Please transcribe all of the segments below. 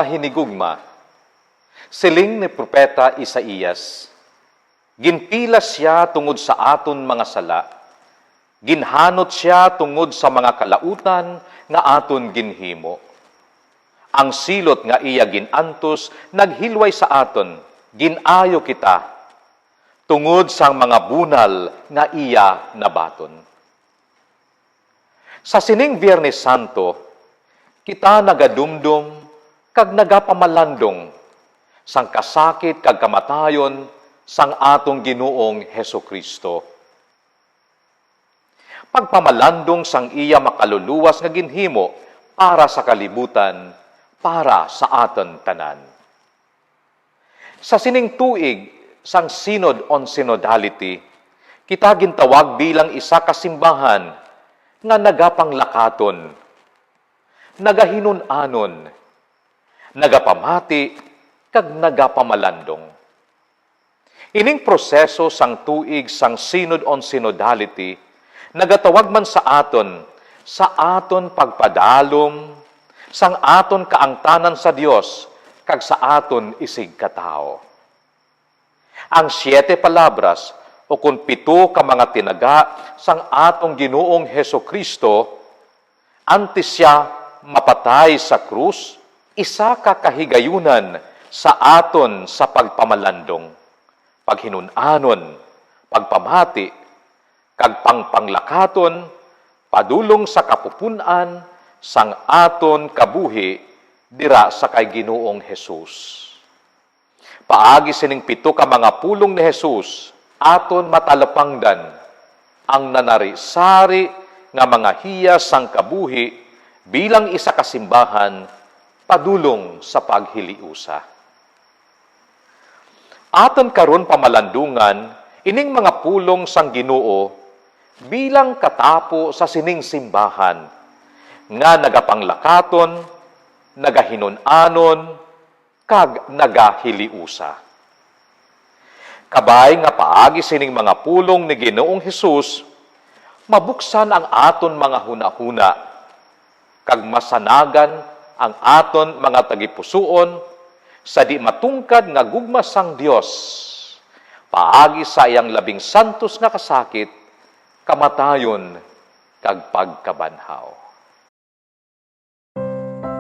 hinigugma. Siling ni Propeta Isaías, ginpilas siya tungod sa aton mga sala, ginhanot siya tungod sa mga kalautan nga aton ginhimo. Ang silot nga iya ginantos, naghilway sa aton, ginayo kita, tungod sa mga bunal nga iya nabaton. Sa sining Biyernes Santo, kita nagadumdum kag nagapamalandong sang kasakit kag kamatayon sang atong Ginoong Hesukristo. Pagpamalandong sang iya makaluluwas nga ginhimo para sa kalibutan, para sa aton tanan. Sa sining tuig sang Synod on Synodality, kita gintawag bilang isa ka simbahan nga nagapanglakaton, nagahinunanon, nagapamati, kag nagapamalandong. Ining proseso sang tuig sang Synod on Synodality, nagatawag man sa aton pagpadalom, sang aton kaangtanan sa Dios, kag sa aton isig katao. Ang 7 palabras, o kung 7 ka mga tinaga, sang atong Ginoong Hesukristo, antes siya mapatay sa krus, isa ka kahigayunan sa aton sa pagpamalandong, paghinunanon, pagpamati, kag pangpanglakaton, padulong sa kapupunan, sang aton kabuhi, dira sa kay Ginoong Hesus. Paagi sining 7 ka mga pulong ni Hesus, aton matalapangdan, ang nanari-sari nga mga hiyas sang kabuhi, bilang isa ka simbahan, padulong sa paghiliusa. Aton karon pamalandungan, ining mga pulong sang Ginoo, bilang katapo sa sining simbahan, nga nagapanglakaton, nagahinunanon, kag nagahiliusa. Kabay nga paagi sining mga pulong ni Ginoong Hesus, mabuksan ang aton mga hunahuna, kag masanagan ang aton mga tagipusoon, sa di matungkad nga gugma sang Dios, paagi sa iyang labing santos nga kasakit, kamatayon, kag pagkabanhaw.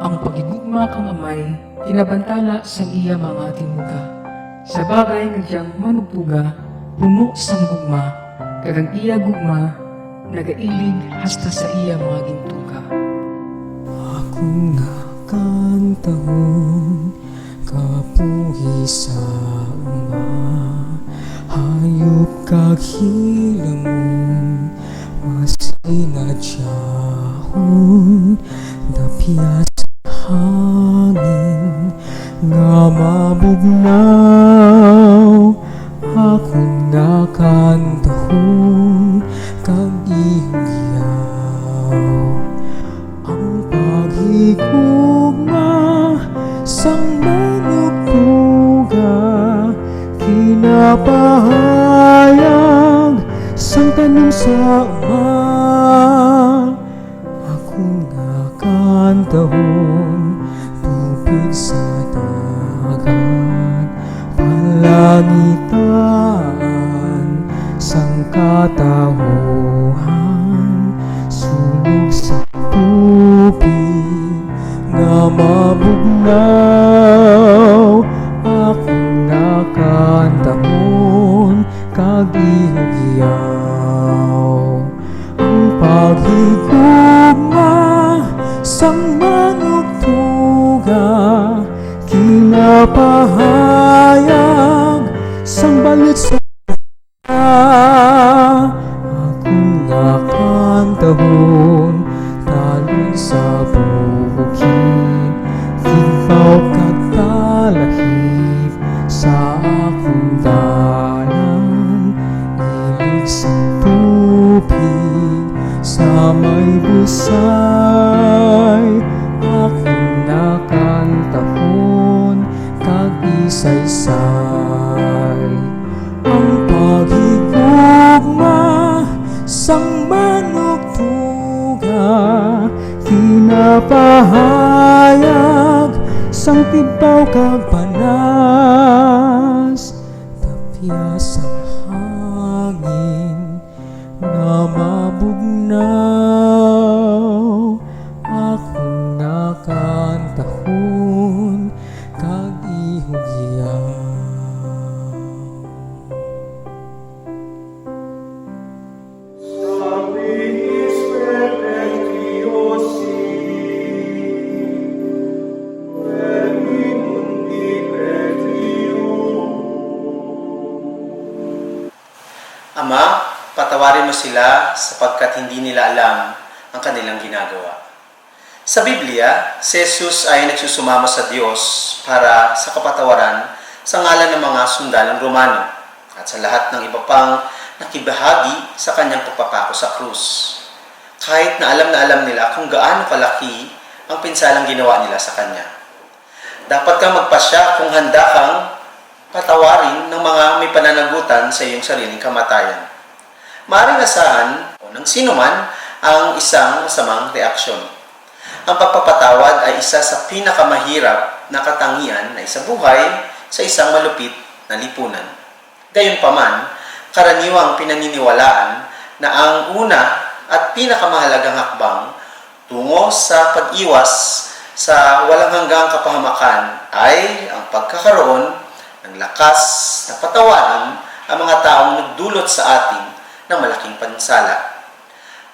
Ang pagigugma kang amay, tinabantala sa iya mga timuga. Sa bagay nga diyang manupuga, puno sang gugma, kagang iya gugma, nagailig hasta sa iya mga gintuga. Ako nga kantahon, kapuhi sa uma, hayop kag hilangon, masinadyahon, dapyas hangin nga mabugnaw, akong nakantahon kag ihiyaw. Ang paghigugma sang manugtuga, kinapahayag sang tanim sa uma, akong nakantahon tubig sa dagat, palangitan sang katawuhan, sulog sa tubig nga mabugnaw, akong nakantahon kag ihiyaw. Ang paghigugma sang manugtuga, kinapahayag sang balit sa akong nakantahon, talon sa bukid, hibaw kag talahib sa akong dalan, ilig sa tubig sa may busay, akong nakantahon kag isaysay. Ang paghigugma sang manugtuga, kinapahayag sang tibaw kag panas, tapyas ang hangin na mabugnaw. Akong nakantahon kag ihugyaw. Ama, patawarin mo sila sapagkat hindi nila alam ang kanilang ginagawa. Sa Biblia, si Jesus ay nagsusumamo sa Diyos para sa kapatawaran sa ngalan ng mga sundalong Romano at sa lahat ng iba pang nakibahagi sa kanyang pagpapako sa krus. Kahit na alam nila kung gaano kalaki ang pinsalang ginawa nila sa kanya. Dapat kang magpasya kung handa kang patawarin ng mga may pananagutan sa iyong sariling kamatayan. Maaaring asahan o ng sino man ang isang masamang reaksyon. Ang pagpapatawad ay isa sa pinakamahirap na katangian na isabuhay sa isang malupit na lipunan. Gayunpaman, karaniwang pinaniniwalaan na ang una at pinakamahalagang hakbang tungo sa pag-iwas sa walang hanggang kapahamakan ay ang pagkakaroon ng lakas na patawarin ang mga taong nagdulot sa atin ng malaking pansala.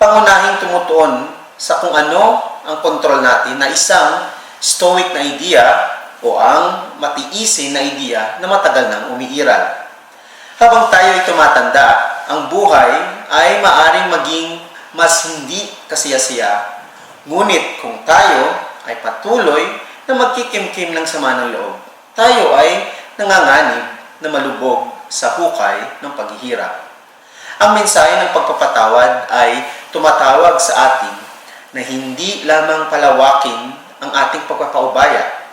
Pangunahing tumutuon sa kung ano ang kontrol natin na isang stoic na ideya o ang matiisin na ideya na matagal nang umiiral. Habang tayo ay tumatanda, ang buhay ay maaring maging mas hindi kasiyasiya. Ngunit kung tayo ay patuloy na magkikimkim ng sama ng loob, tayo ay nanganganib na malubog sa hukay ng paghihirap. Ang mensahe ng pagpapatawad ay tumatawag sa atin na hindi lamang palawakin ang ating pagpapaubaya,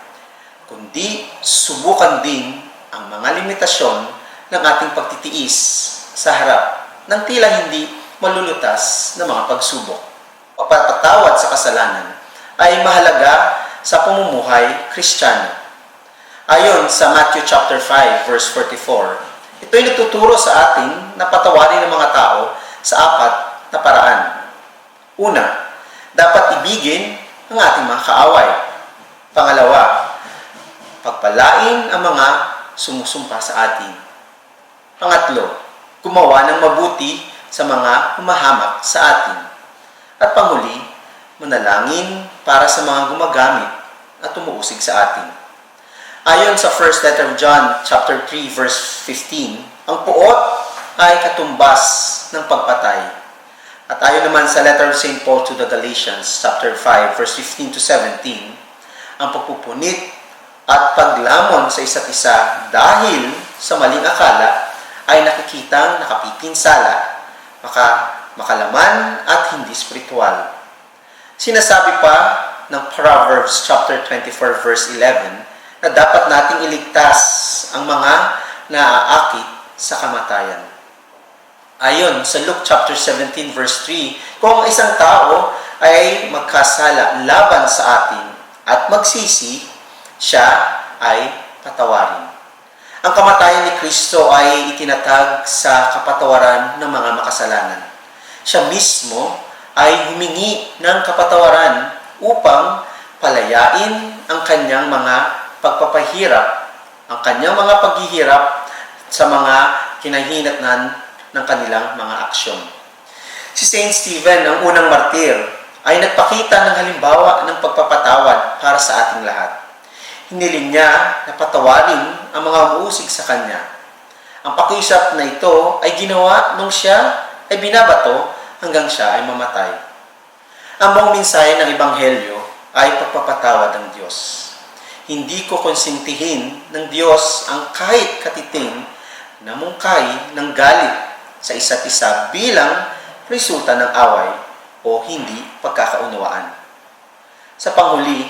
kundi subukan din ang mga limitasyon ng ating pagtitiis sa harap ng tila hindi malulutas na mga pagsubok. Pagpapatawad sa kasalanan ay mahalaga sa pamumuhay Kristiyano. Ayon sa Matthew chapter 5 verse 44, ito ay nagtuturo sa atin na patawarin ng mga tao sa apat na paraan. Una, dapat ibigin ang ating mga kaaway. Pangalawa, pagpalain ang mga sumusumpa sa atin. Pangatlo, gumawa ng mabuti sa mga humahamak sa atin. At panghuli, manalangin para sa mga gumagamit at umuusig sa atin. Ayon sa first letter of John, chapter 3, verse 15, ang puot ay katumbas ng pagpatay. At ayon naman sa letter of St. Paul to the Galatians, chapter 5, verse 15 to 17, ang pagpupunit at paglamon sa isa't isa dahil sa maling akala ay nakikitang nakapipinsala, makalaman at hindi spiritual. Sinasabi pa ng Proverbs chapter 24, verse 11, na dapat nating iligtas ang mga naaakit sa kamatayan. Ayon sa Luke chapter 17 verse 3, kung ang isang tao ay magkasala laban sa atin at magsisi, siya ay patawarin. Ang kamatayan ni Kristo ay itinatag sa kapatawaran ng mga makasalanan. Siya mismo ay humingi ng kapatawaran upang palayain ang kanyang mga pagpapahirap, ang kanyang mga paghihirap sa mga kinahinatnan ng kanilang mga aksyon. Si Saint Stephen, ang unang martir, ay nagpakita ng halimbawa ng pagpapatawad para sa ating lahat. Hiniling niya na patawarin ang mga umuusig sa kanya. Ang pakiusap na ito ay ginawa nung siya ay binabato hanggang siya ay mamatay. Ang buong mensahe ng Ebanghelyo ay pagpapatawad ng Diyos. Hindi ko konsintihin ng Diyos ang kahit katiting na mungkay ng galit sa isa't isa bilang resulta ng away o hindi pagkakaunawaan. Sa panghuli,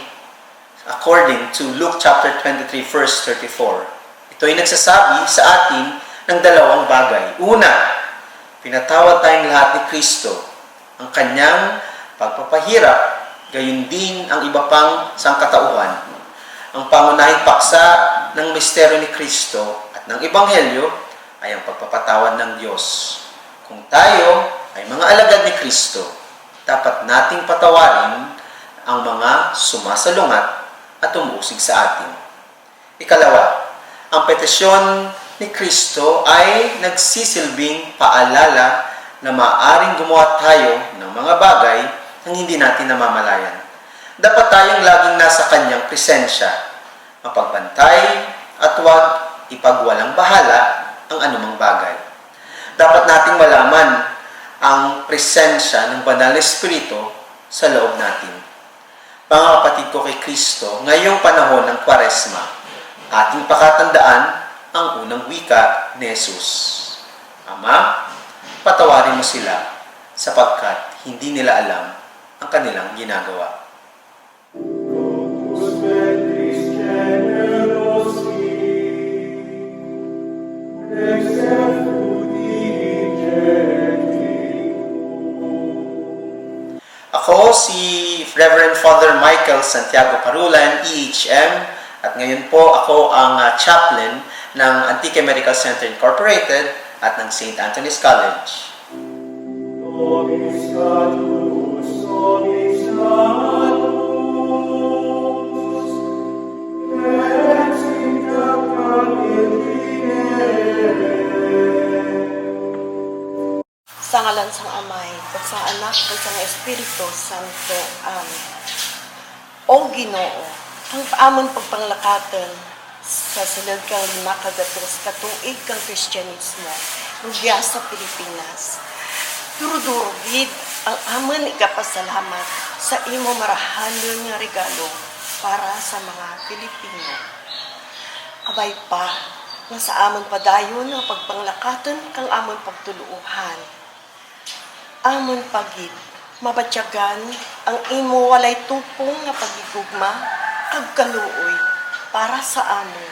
according to Luke chapter 23 verse 34, ito ay nagsasabi sa atin ng dalawang bagay. Una, pinatawad tayong lahat ni Kristo, ang kanyang pagpapahirap, gayon din ang iba pang sangkatauhan. Ang pangunahing paksa ng misteryo ni Kristo at ng Ebanghelyo ay ang pagpapatawad ng Diyos. Kung tayo ay mga alagad ni Kristo, dapat nating patawarin ang mga sumasalungat at umuusig sa atin. Ikalawa, ang petisyon ni Kristo ay nagsisilbing paalala na maaaring gumawa tayo ng mga bagay na hindi natin namamalayan. Dapat tayong laging nasa kanyang presensya, mapagbantay at huwag ipagwalang bahala ang anumang bagay. Dapat nating malaman ang presensya ng Banal na Espiritu sa loob natin. Mga kapatid ko kay Kristo, ngayong panahon ng Kwaresma, ating pakatandaan ang unang wika ni Jesus. Ama, patawarin mo sila sapagkat hindi nila alam ang kanilang ginagawa. Ako si Reverend Father Michael Santiago Parulan, EHM, at ngayon po ako ang chaplain ng Antique Medical Center Incorporated at ng St. Anthony's College. Sa ngalan sang Amay, at sa Anak, at sa Espiritu Santo. Amen. O Ginoo, ang amon pagpanglakatan sa silid kang 5 katuig kang Kristyanismo, rugya sa Pilipinas. Durudurugid ang amon ikapasalamat sa imo marahalon nga regalo para sa mga Pilipino. Abay pa, nga sa amon padayon ang pagpanglakatan kang amon pagtuluuhan. Amon pagid, mabatyagan ang imo walay tupong nga pagigugma kag kaluoy para sa amon.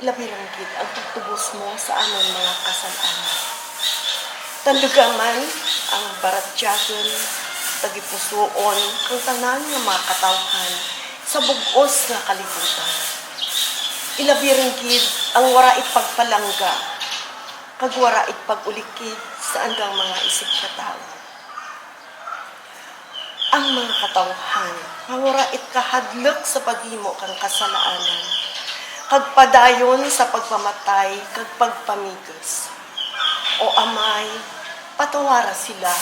Ilabiranggit ang pagtubos mo sa amon mga kasalanan. Tandugaman ang baratyagon, tagipusoon, ang tanan nga mga katawhan sa bugos nga kalibutan. Ilabiranggit ang wara ipagpalangga, kag wara ipag-ulikid sa andang mga isip katao. Ang mga katawhan, nga wara kahadlok sa paghimo kang kasalaanan, kag padayon sa pagpamatay, kag pagpamigos. O Amay, patawara sila,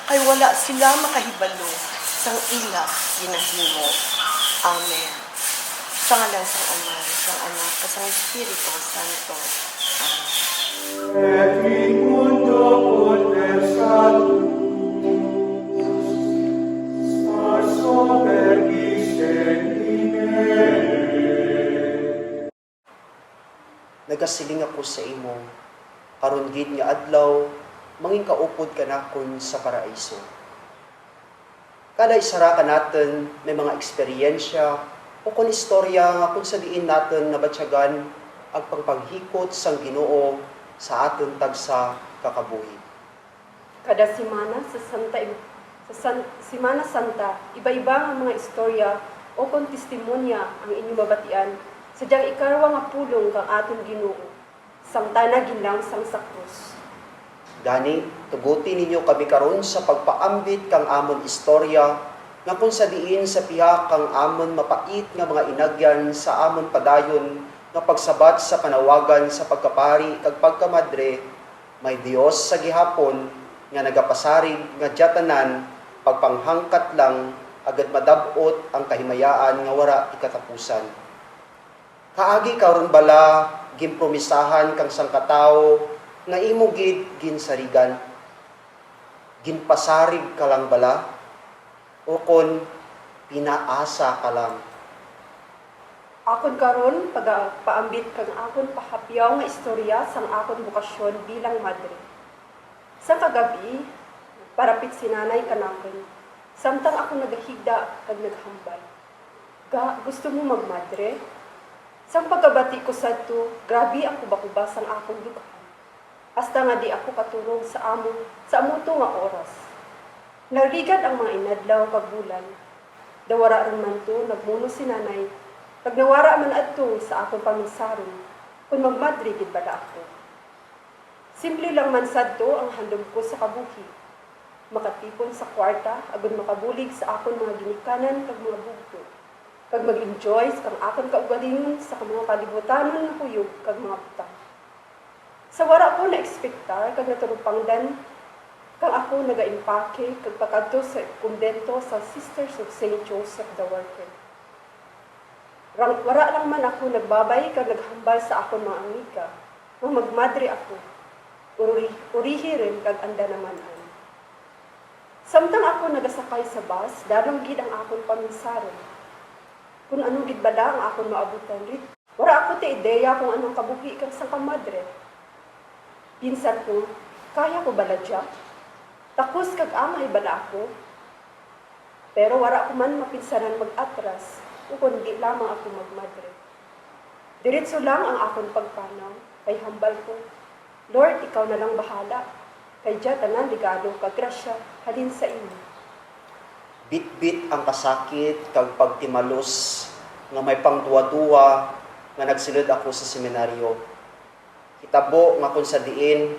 kay wala sila makahibalo sang ila ginahimo. Amen. Sa ngalan sang Amay, sang Anak, sang Espiritu Santo. Amen. Et in mundo conversatus, stars sobergis in me. Nagasiling ako sa imo, karon gid nga adlaw, mangin kaupod ka nakon sa paraiso. Kada isara ka natin may mga eksperyensya o kung istorya nga kung sabihin natin nabatyagan ang pagpaghikot sang Ginoo sa aton tagsa kakabuhi. Kada Simana Santa, iba-iba ang mga istorya o kung testimonya ang inyong mabatian, sadyang ikarwa nga pulong kang aton Ginoo, samtana ginlang sang sa krus. Gani, tuguti ninyo kami karon sa pagpaambit kang amon istorya nga kung sabihin sa piha kang amon mapait nga mga inagyan sa amon padayon nga pagsabat sa panawagan sa pagkapari kag pagkamadre, may Dios sa gihapon nga nagapasarig nga jatanan pagpanghangkat lang agad madabot ang kahimayaan nga wara ikatapusan. Kaagi karon bala gimpromisahan kang sangkatawo nga imo gid ginsarigan. Ginpasarig ka lang bala o kon pinaasa ka lang. Akon karon pagapaambit kang akon pahapyaw nga istorya sang akon bukasyon bilang madre. Sa kagabi, parapit si nanay kanakon. Samtang ako nagahigda kag naghambal. Gusto mo magmadre? Sang pagkabati ko sadto, grabe ako bakubas ang akong dughan. Hasta nga di ako katurong sa amuto nga oras. Nagligad ang mga inadlaw kag bulan. Dawara ron man to, nagmuno si nanay, Kag nawara man adto sa akong pamisaron, kung magmadri gid bala ako. Simple lang man sadto ang handog ko sa kabuhi. Makatipon sa kwarta, agud makabulig sa akon mga ginikanan kag mga bugto. Kag mag-enjoy sa kang akon kaugalingon sa mga kalibutanon nga kuyog kag mga butang. Sa wara ko na-ekspektar kag naturupangdan, kang ako naga-impake kag pakadto sa kumbento sa Sisters of St. Joseph the Worker. Wara lang man ako nagbabay kag naghambal sa akon mga amiga, nga magmadre ako. Urihi rin kag anda naman an. Samtang ako nagasakay sa bus, dadong gid ang akon paminsaron. Kung anong gid bala ang akon maabutan rit. Wara ako ti ideya kung anong kabuhi kang sang kamadre. Pinsan ko, kaya ko bala dya? Takos kag amay bala ako? Pero wara ko man mapinsanan mag-atras, kung di lamang ako magmadre. Diretso lang ang akon pagpanaw, kay hambal ko, Lord, ikaw na lang bahala. Kay dya tanan ligado kag grasya, halin sa inyo. Bit-bit ang kasakit kag pagtimalos nga may pangduwa-duwa nga nagsilod ako sa seminaryo. Hitabo nga kung sa diin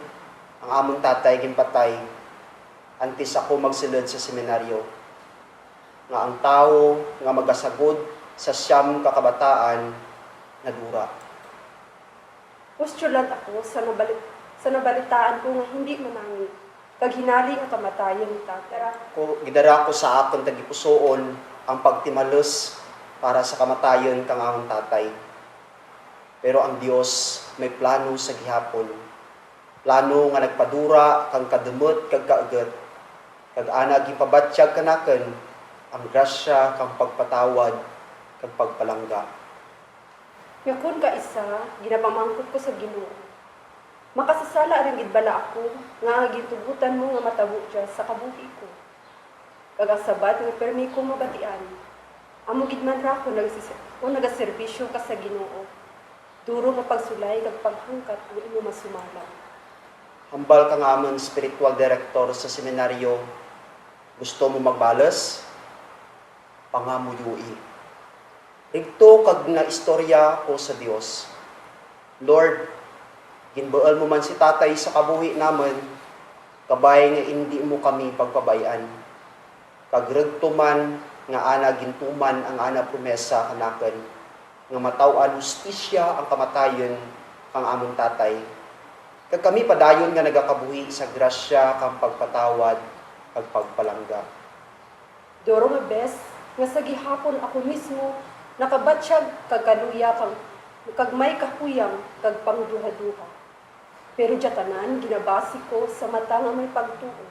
ang among tatay ginpatay antes ako magsilod sa seminaryo. Nga ang tao nga magasagod sa siyam kakabataan nadura. Postulant ako sa nabalitaan ko nga hindi manangit. Kag hinali ang kamatayon ni tatay. Gidara ko sa akon tagipusoon ang pagtimalos para sa kamatayon kang among tatay. Pero ang Dios may plano sa gihapon. Plano nga nagpadura kang kadumot kag kaaget. Kag ana gipabatsyag kanaken ang grasya kang pagpatawad kag pagpalangga. Nga kun ka isa, ginapamangkot ko sa Ginoo. Makasasala rin gid bala ako nga gitugutan mo nga matabo dya sa kabuhi ko. Kagasabat nga permi ko mabatian. Amo gid man ra ko nagaserbisyo ka sa Ginoo. Duro nga pagsulay kag paghangkat ug imo masumala. Hambal ka nga amon spiritual director sa seminaryo. Gusto mo magbalas? Pangamuyui. Rigto kag na istorya ko sa Dios. Lord, ginbaal mo man si tatay sa kabuhi naman, kabay nga hindi mo kami pagpabayan. Kagregto man nga ana gintuman ang ana promesa kanaken, nga mataw-an hustisya ang kamatayon kang among tatay. Kag kami padayon nga nagakabuhi sa grasya kang pagpatawad kag pagpalangga. Doro nga bes, nga sa gihapon ako mismo nakabatsyag kag kaluya kag may kahuyang kag pangduha-duha. Pero jatanan, ginabasi ko sa mata nga may pagtuo.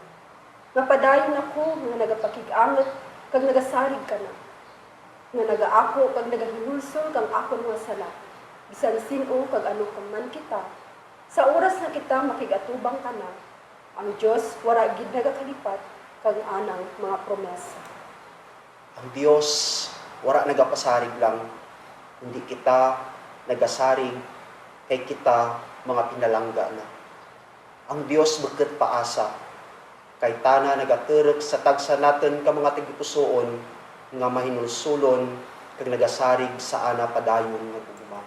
Napadayon ako nga nagapakig-angat kag nagasarig ka na. Nga nagaako kag nagahihulsol kang akon nga sala. Bisan sino kag ano ka man kita. Sa oras na kita makigatubang ka na, ang Diyos wara gid nagakalipat kag anang mga promesa. Ang Dios wara nagapasarig lang, kundi kita nagasarig kay kita mga pinalangga na. Ang Dios bukod paasa, kay tana nagaturok sa tagsa natin ka mga tigipusoon nga mahinulsulon kag nagasarig sa ana padayon nga gugma.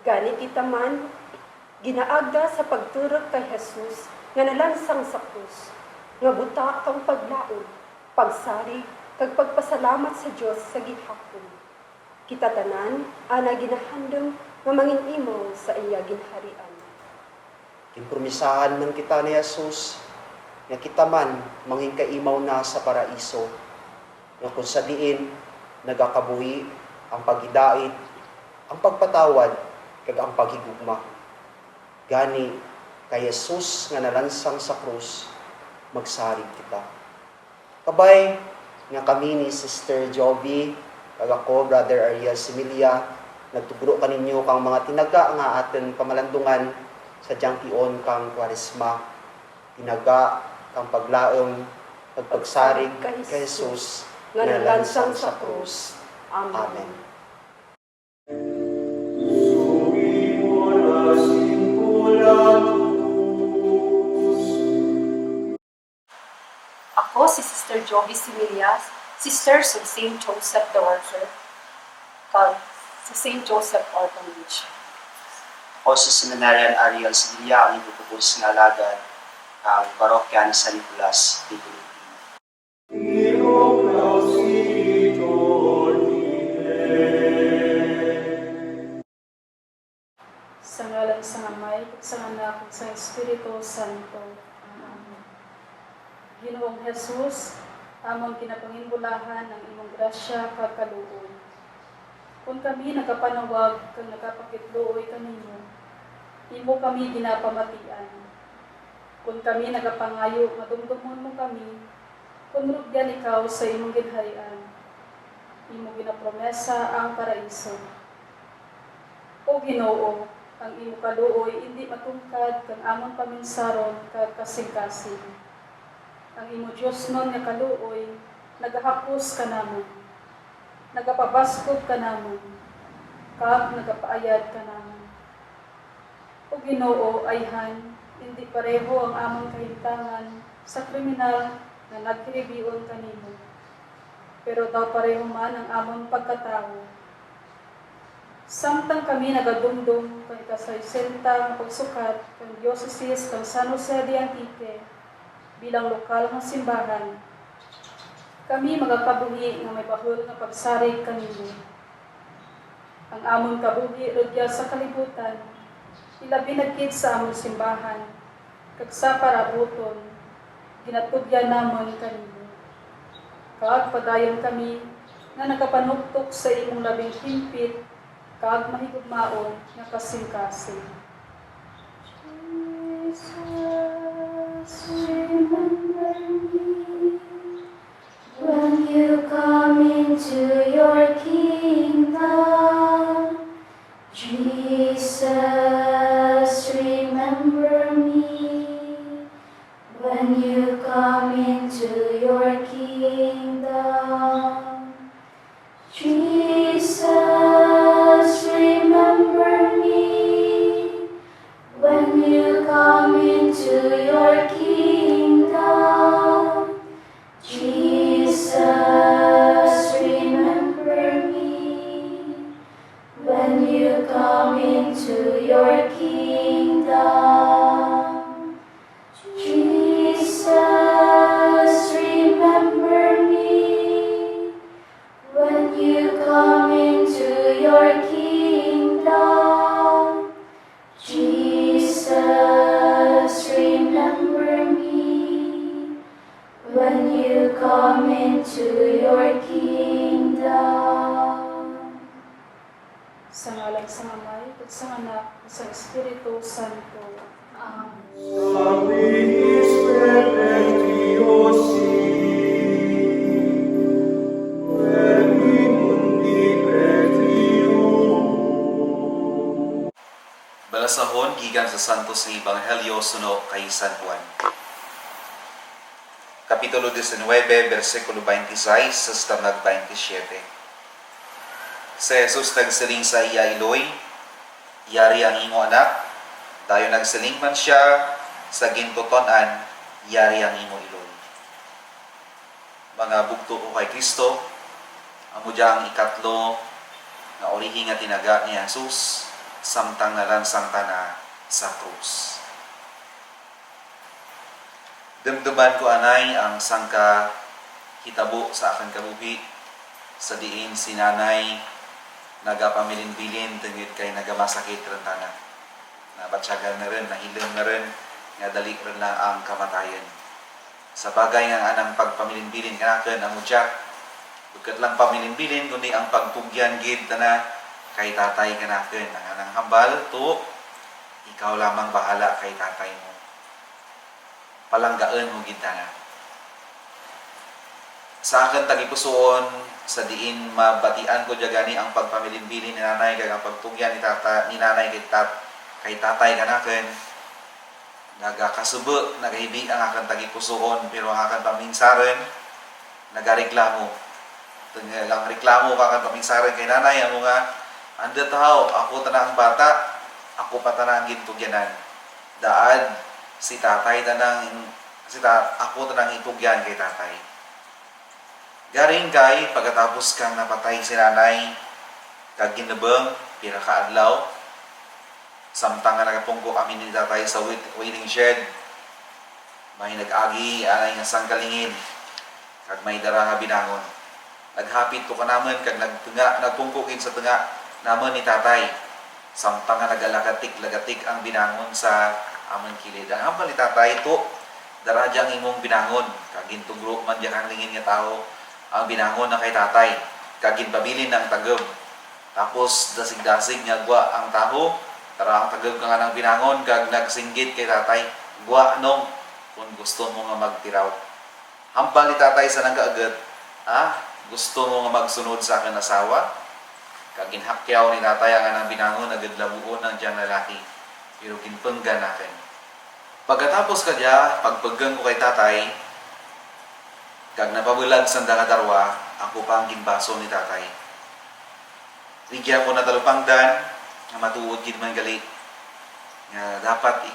Gani kita man, ginaagda sa pagturok kay Jesus nga nalansang sa krus, nga buta kang paglaon, pagsarig, kag pagpasalamat sa Dios sa gihapon. Kita tanan, ana ginahandom nga mangin-imaw sa iya ginharian. Kinpromisahan man kita ni Jesus, nga kita man mangin kaimaw na sa paraiso, nga kung sa diin nagakabuhi ang pagidait, ang pagpatawad, kag ang paghigugma. Gani, kay Jesus nga nalansang sa krus, magsarig kita. Kabay, nga kami ni Sister Joby, kag ako, Brother Ariel Similia, nagtugro kaninyo kang mga tinaga nga aten pamalandungan sa jangtion kang Kwaresma. Tinaga kang paglaom, pagpagsarig kay Jesus, nga nalansang sa krus. Amen. Ako si Sister Joby Similia, Sisters of St. Joseph the Worker. Kag St. Joseph Orphanage. Ako sa Seminarian Ariel Sevilla, ang itutubos ng alagad ang parokya ni San Nicolas de Tolentino. Io clausito Domine. Sa ngalan sa Amay, sa Anak, at sa Espiritu Santo. Amen. Ginoong Jesus, among kinapanginbulahan ng imong grasya kagkaluoy. Kung kami nagapanawag kang nagapakitluoy kanimo, imo kami ginapamatian. Kung kami nagapangayo, madumdumon mo kami, kung rugyan ikaw sa imong ginharian, imo ginapromesa ang paraiso. O Ginoo, ang imo kaluoy hindi matungkad kang amon paminsaron kag kasing-kasing. Ang imo Dios nun nga kaluoy nagahapos ka namon, nagapabaskog ka namon, kag nagapaayad ka namon. O Ginoo, ayhan, hindi pareho ang among kahintangan sa kriminal na nagkiribion kanimo. Pero daw pareho man ang among pagkatao. Samtang kami nagadumdum kang ika-60 pagsukat kang Diocese kang San Jose de Antique bilang lokal ng simbahan, kami magakabuhi nga may bahol nga pagsarig kanimo. Ang among kabuhi rugya sa kalibutan, ilabi nagkit sa among simbahan, kag sa parabuton, ginatugyan namon kanimo. Kag padayon kami nga nakapanuktok sa imong labing himpit, kag mahigugmaon nga kasing-kasing. Jesus, remember me when you come into your kingdom. Jesus, remember me when you come into your kingdom. Jesus, remember me when you come into your kingdom. Jesus, remember me when you come into your kingdom. Jesus, remember me when you come into your kingdom. Jesus, remember me when you come into your kingdom. Sa ngalan sa Amay, at sa Anak, at sa Espiritu Santo. Amen. Sanctis perfectiosi, verbi mundi pretium. Balasahon gikan sa Santos nga Ebanghelyo suno kay San Juan. Kapitulo 19, versikulo 26 hasta nag 27. Si Jesus nagsiling sa iya iloy, yari ang imo anak, dayon nagsiling man siya sa gintuton-an, yari ang imo iloy. Mga bugto ko kay Kristo, amo ang ikatlo na orihi nga tinaga ni Jesus, samtang nalansang na sa krus. Dumduman ko anay ang sangka hitabo sa aking kabuhi, sa diin si nanay nagapamilin-bilin tungod kay nagamasakit rin tanan. Nabatsyagan na rin, nahilim na rin, nga dali rin lang ang kamatayan. Sa bagay nga anang pagpamilin-bilin kanakan ang mudya, bukod lang pamilin-bilin, kundi ang pagtugyan gid na kay tatay kanakan. Ang anang hambal to, ikaw lamang bahala kay tatay mo. Palanggaan mo gid na. Sa akin tagipusoon, sa diin mabatian ko gani ang pagpamilin-bilin ni nanay kag ang pagtugyan ni nanay kay tatay kanaken. Nagakasubo, nagahibi ang akan tagipusoon, pero ang akan paminsaran nagareklamo. Ang reklamo ka akan paminsaran kay nanay amo nga anda taw ako tanang bata, ako pa tanang gintugyanan. Daad si tatay ako tanang itugyan kay tatay. Garing kay pagkatapos kang napatay si nanay, kag ginabang pira ka adlaw samtang nga nagapungko kami ni tatay sa waiting shed. May nag-agi anay nga sangkalingin kag may dara nga binangon. Naghapit to kanamon kag nagpungko kid sa tunga namon ni tatay samtang nga nagalagatik-lagatik ang binangon sa amon kilid. Ang hambal ni tatay to daradyang imong binangon kag gintugro man diya kang lingin nga tawo ang binangon na kay tatay kag ginpabilin ng tagom. Tapos dasig-dasig nga gwa ang taho tara ang tagom ka nga ng binangon kag nagsinggit kay tatay gwa nong kung gusto mo nga magtiraw. Hambal ni tatay sa nagkaagat, gusto mo nga magsunod sa akin asawa? Kag ginhakyaw ni tatay ang anang binangon agad labuon ng diyang lalaki pero ginpenggan natin. Pagkatapos kadya, pagpaggang ko kay tatay, kag napabulag sa darwa, ako pa ang ginbaso ni tatay. Rigya ko na talupangdan, na matuod gid man gali. Nga dapat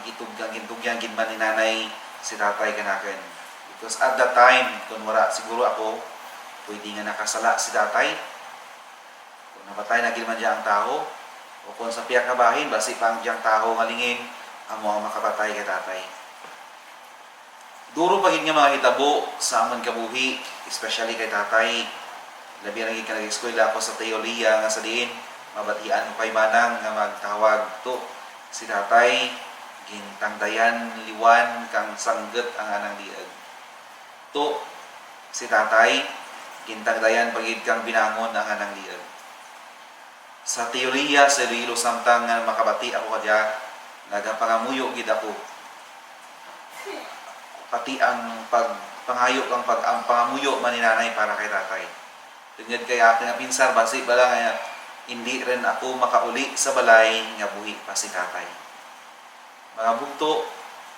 gintugyan gid man ni nanay si tatay kanaken. Because at that time, kung wala siguro ako, pwede nga nakasala si tatay. Kung napatay na gid man diya ang tao, o kung sa piyak na bahin, basi pa ang diyang tao nga lingin, amo ang makapatay kay tatay. Duro pa gid nga mga hitabo sa amon kabuhi, especially kay tatay. Labi ra gid ka nag-eskwela ako sa teolohiya nga sa diin, mabatian ko kay manang nga magtawag to si tatay gintangdayan liwan kang sangget ang anang diag. To si tatay gintangdayan pagid kang binangon ang anang diag. Sa teolohiya sa Iloilo samtang nga makabati ako kadya, nagapangamuyo gid ako. Pati ang pagpangayo ang pangamuyo man ni nanay para kay tatay. Tungod kay aking nga pinsar basi bala nga hindi rin ako makauli sa balay nga buhi pa si tatay. Mga bugto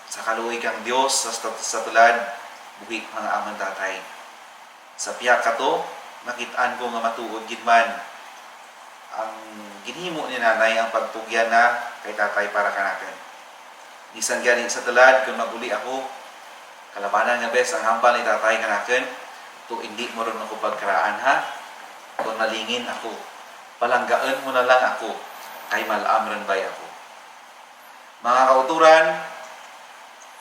sa kaluoy kang Dios sa tulad buhi mga amon tatay. Sa piyak kato makit-an ko nga matuod gid man ang ginhimo ni nanay ang pagtugyan na kay tatay para kanaken. Bisan gani sa tulad kung maguli ako, kalabanan nga bes ang hambal ni tatay kanaken, to hindi mo rin ako pagkaraan ha. Kung malingin ako, palanggaan mo na lang ako, kay malaam rin bay ako. Mga kauturan,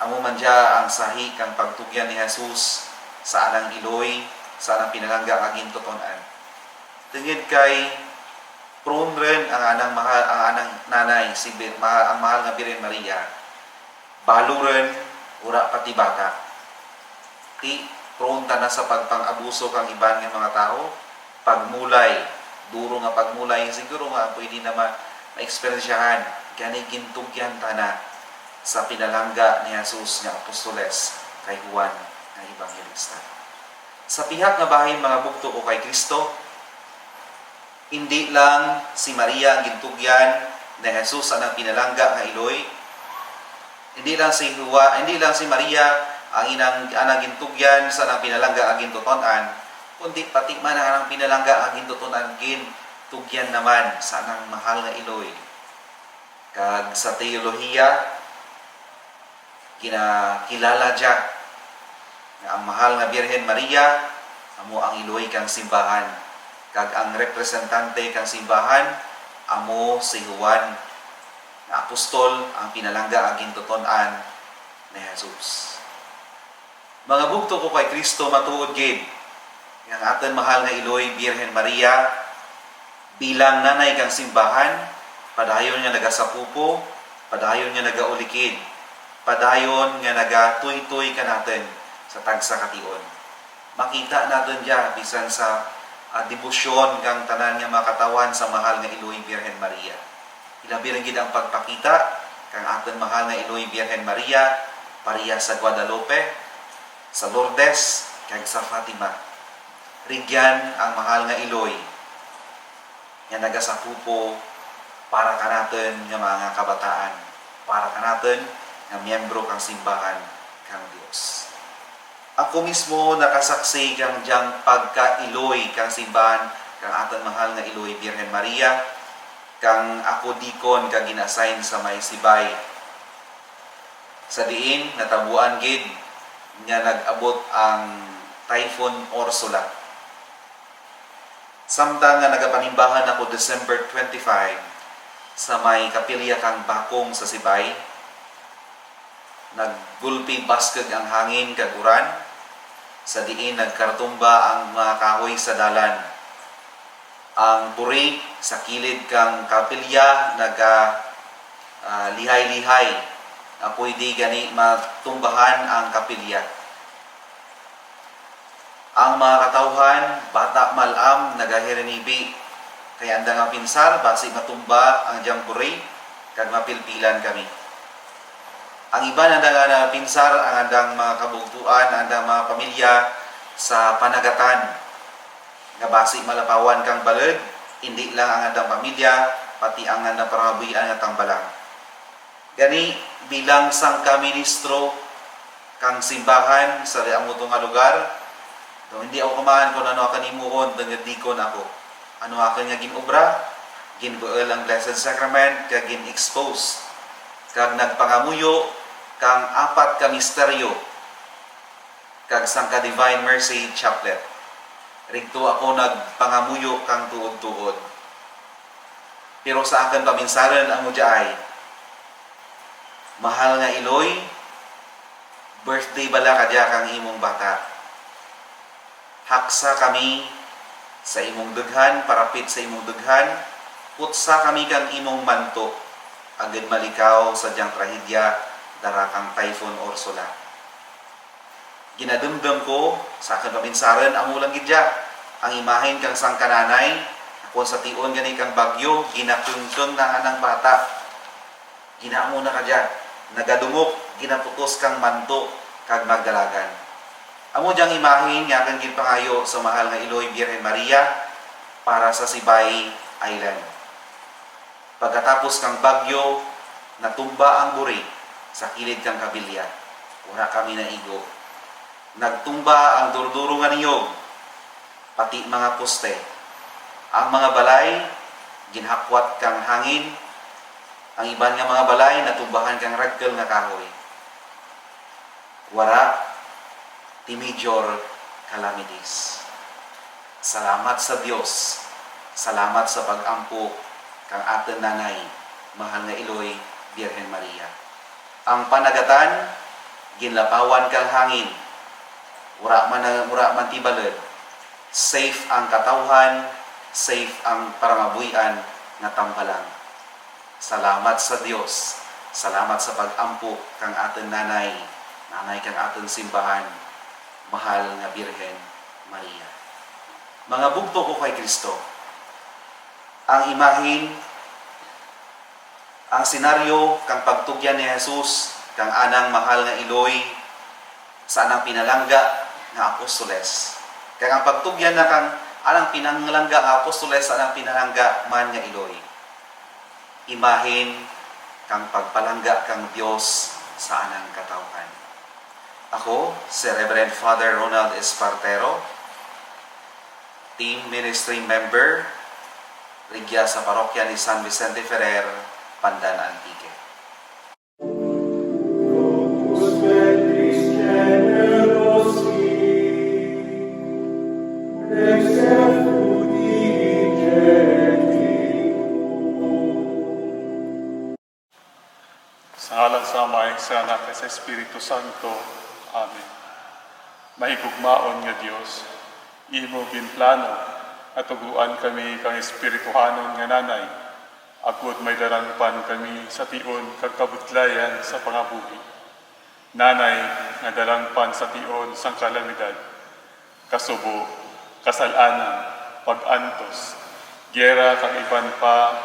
amo man diya ang sahi kang pagtugyan ni Jesus sa anang iloy, sa anang pinalangga aging totonan. Tungod kay prone rin ang anang nanay, ang mahal nga Birhen Maria. Balo rin, ura pati bata. Ti prone ta na sa pagpang-abuso kang iban nga mga tao, pagmulay, duro nga pagmulay, siguro nga pwede na ma-ekspersyahan, gani gintugyan ta na sa pinalangga ni Jesus nga apostoles kay Juan nga Evangelista. Sa pihak nga bahin mga bugto o kay Kristo, hindi lang si Maria ang gintugyan ni Jesus ang pinalangga nga iloy. Hindi lang si Maria ang anang gintugyan sa nang pinalangga ang gintuton-an, kundi pati man ang pinalangga ang gintuton-an gintugyan naman sa nang mahal nga iloy. Kag sa teolohiya kinakilala diya nga ang mahal nga Birhen Maria amo ang iloy kang simbahan. Kag ang representante kang simbahan amo si Juan na apostol ang pinalangga ang gintuton-an ni Jesus. Mga bugto ko kay Kristo matuod gid ang aton mahal nga iloy Birhen Maria bilang nanay kang simbahan, padayon nga nagasapupo, padayon nga nagaulikid, padayon nga nagatuy-tuy kanaten sa tagsa kation. Makita naton diya bisan sa debosyon kang tanan nga makatawan sa mahal nga iloy Birhen Maria. Ilabi rin gid ang pagpakita kang aton mahal nga iloy Birhen Maria pareha sa Guadalupe, sa Lourdes, kag sa Fatima. Rigyan ang mahal nga iloy nga nagasapupo para kanaton nga mga kabataan, para kanaton nga miyembro kang simbahan kang Dios. Ako mismo nakasaksi kang diyang pagka-iloy kang simbahan kang aton mahal nga iloy Birhen Maria, kang ako dikon kang gina-assign sa may Sibay. Sa diin natabuan gid nga nag-abot ang Typhoon Ursula. Samtang nga nagapanimbahan ako December 25 sa may kapilya kang bakong sa Sibay, naggulpi baskag ang hangin kag uran, sa diin nagkartumba ang mga kahoy sa dalan. Ang buri sa kilid kang kapilya lihay-lihay, pwede gani matumbahan ang kapilya. Ang mga katawhan, bata malam, nagahirinibi. Kaya andang ang pinsar, basi matumba ang jamburi, kag mapilpilan kami. Ang iba andang na pinsar, ang andang mga kabugtuan, andang mga pamilya sa panagatan. Nga basi malapawan kang balod, hindi lang ang andang pamilya, pati ang andang parabuyan at tambalang. Gani, bilang sangka ministro, kang simbahan sa amutong nga lugar, hindi ako kumaan kung ano kanimuon, dikon ako. Ano akin nga ginobra, ginbuel ang Blessed Sacrament, kag gin-expose, kag nagpangamuyo, kang 4 ka misteryo, kag sangka Divine Mercy Chaplet. Rigto ako nagpangamuyo kang tuod-tuod. Pero sa akin paminsaran ang mudyaay, mahal nga Iloy, birthday bala kadya kang imong bata. Haksa kami sa imong dughan, parapit sa imong dughan, putsa kami kang imong manto, agad malikaw sa diyang trahedya, darakang Typhoon Ursula. Ginadumdum ko sa akin paminsaran ang ulang gidya, ang imahin kang sangkananay, kung sa tion gani kang bagyo, ginakungkung na anang bata. Ginaamo na kadya, nagadumok, ginaputos kang manto, kag magdalagan. Amo diyang imahin nga kang ginpangayo sa mahal nga Iloy Birhen Maria para sa Sibay Island. Pagkatapos kang bagyo, natumba ang buri sa kilid kang kabilya. Wala kami na igo. Nagtumba ang durduro nga niyog, pati mga poste. Ang mga balay, ginhakwat kang hangin. Ang iban nga mga balay, natumbahan kang ragkel nga kahoy. Wala the major calamities. Salamat sa Dios. Salamat sa pag-ampo kang aton nanay, mahal nga Iloy Birhen Maria. Ang panagatan, ginlapawan kang hangin. Mura man tibalod. Safe ang katawhan, safe ang parangabuyan nga tambalang. Salamat sa Dios. Salamat sa pag-ampo kang aton nanay kang aton simbahan, mahal nga Birhen Maria. Mga bugto ko kay Kristo, ang imahin, ang senaryo kang pagtugyan ni Jesus, kang anang mahal nga Iloy, sa anang pinalangga nga apostoles. Kang ang pagtugyan na kang anang pinalangga nga apostoles, sa anang pinalangga man nga Iloy. Imahin kang pagpalangga kang Dios sa anang katawhan. Ako, si Reverend Father Ronald Espartero, Team Ministry Member, Rigya sa Parokya ni San Vicente Ferrer, Pandan Antique. Lotus Ventris generosi, Rex Effudi Ingenio. Sa ngalan sa Ama, sa Anak, at sa Espiritu Santo. Amen. Mahigugmaon nga Dios, imo ginplano at uguan kami kang espirituhanon nga nanay, agud may darangpan kami sa tion kag kabutlayan sa pangabuhi. Nanay nga darangpan sa tion sang kalamidad, kasubo, kasalanan, pag-antos, giyera kang iban pa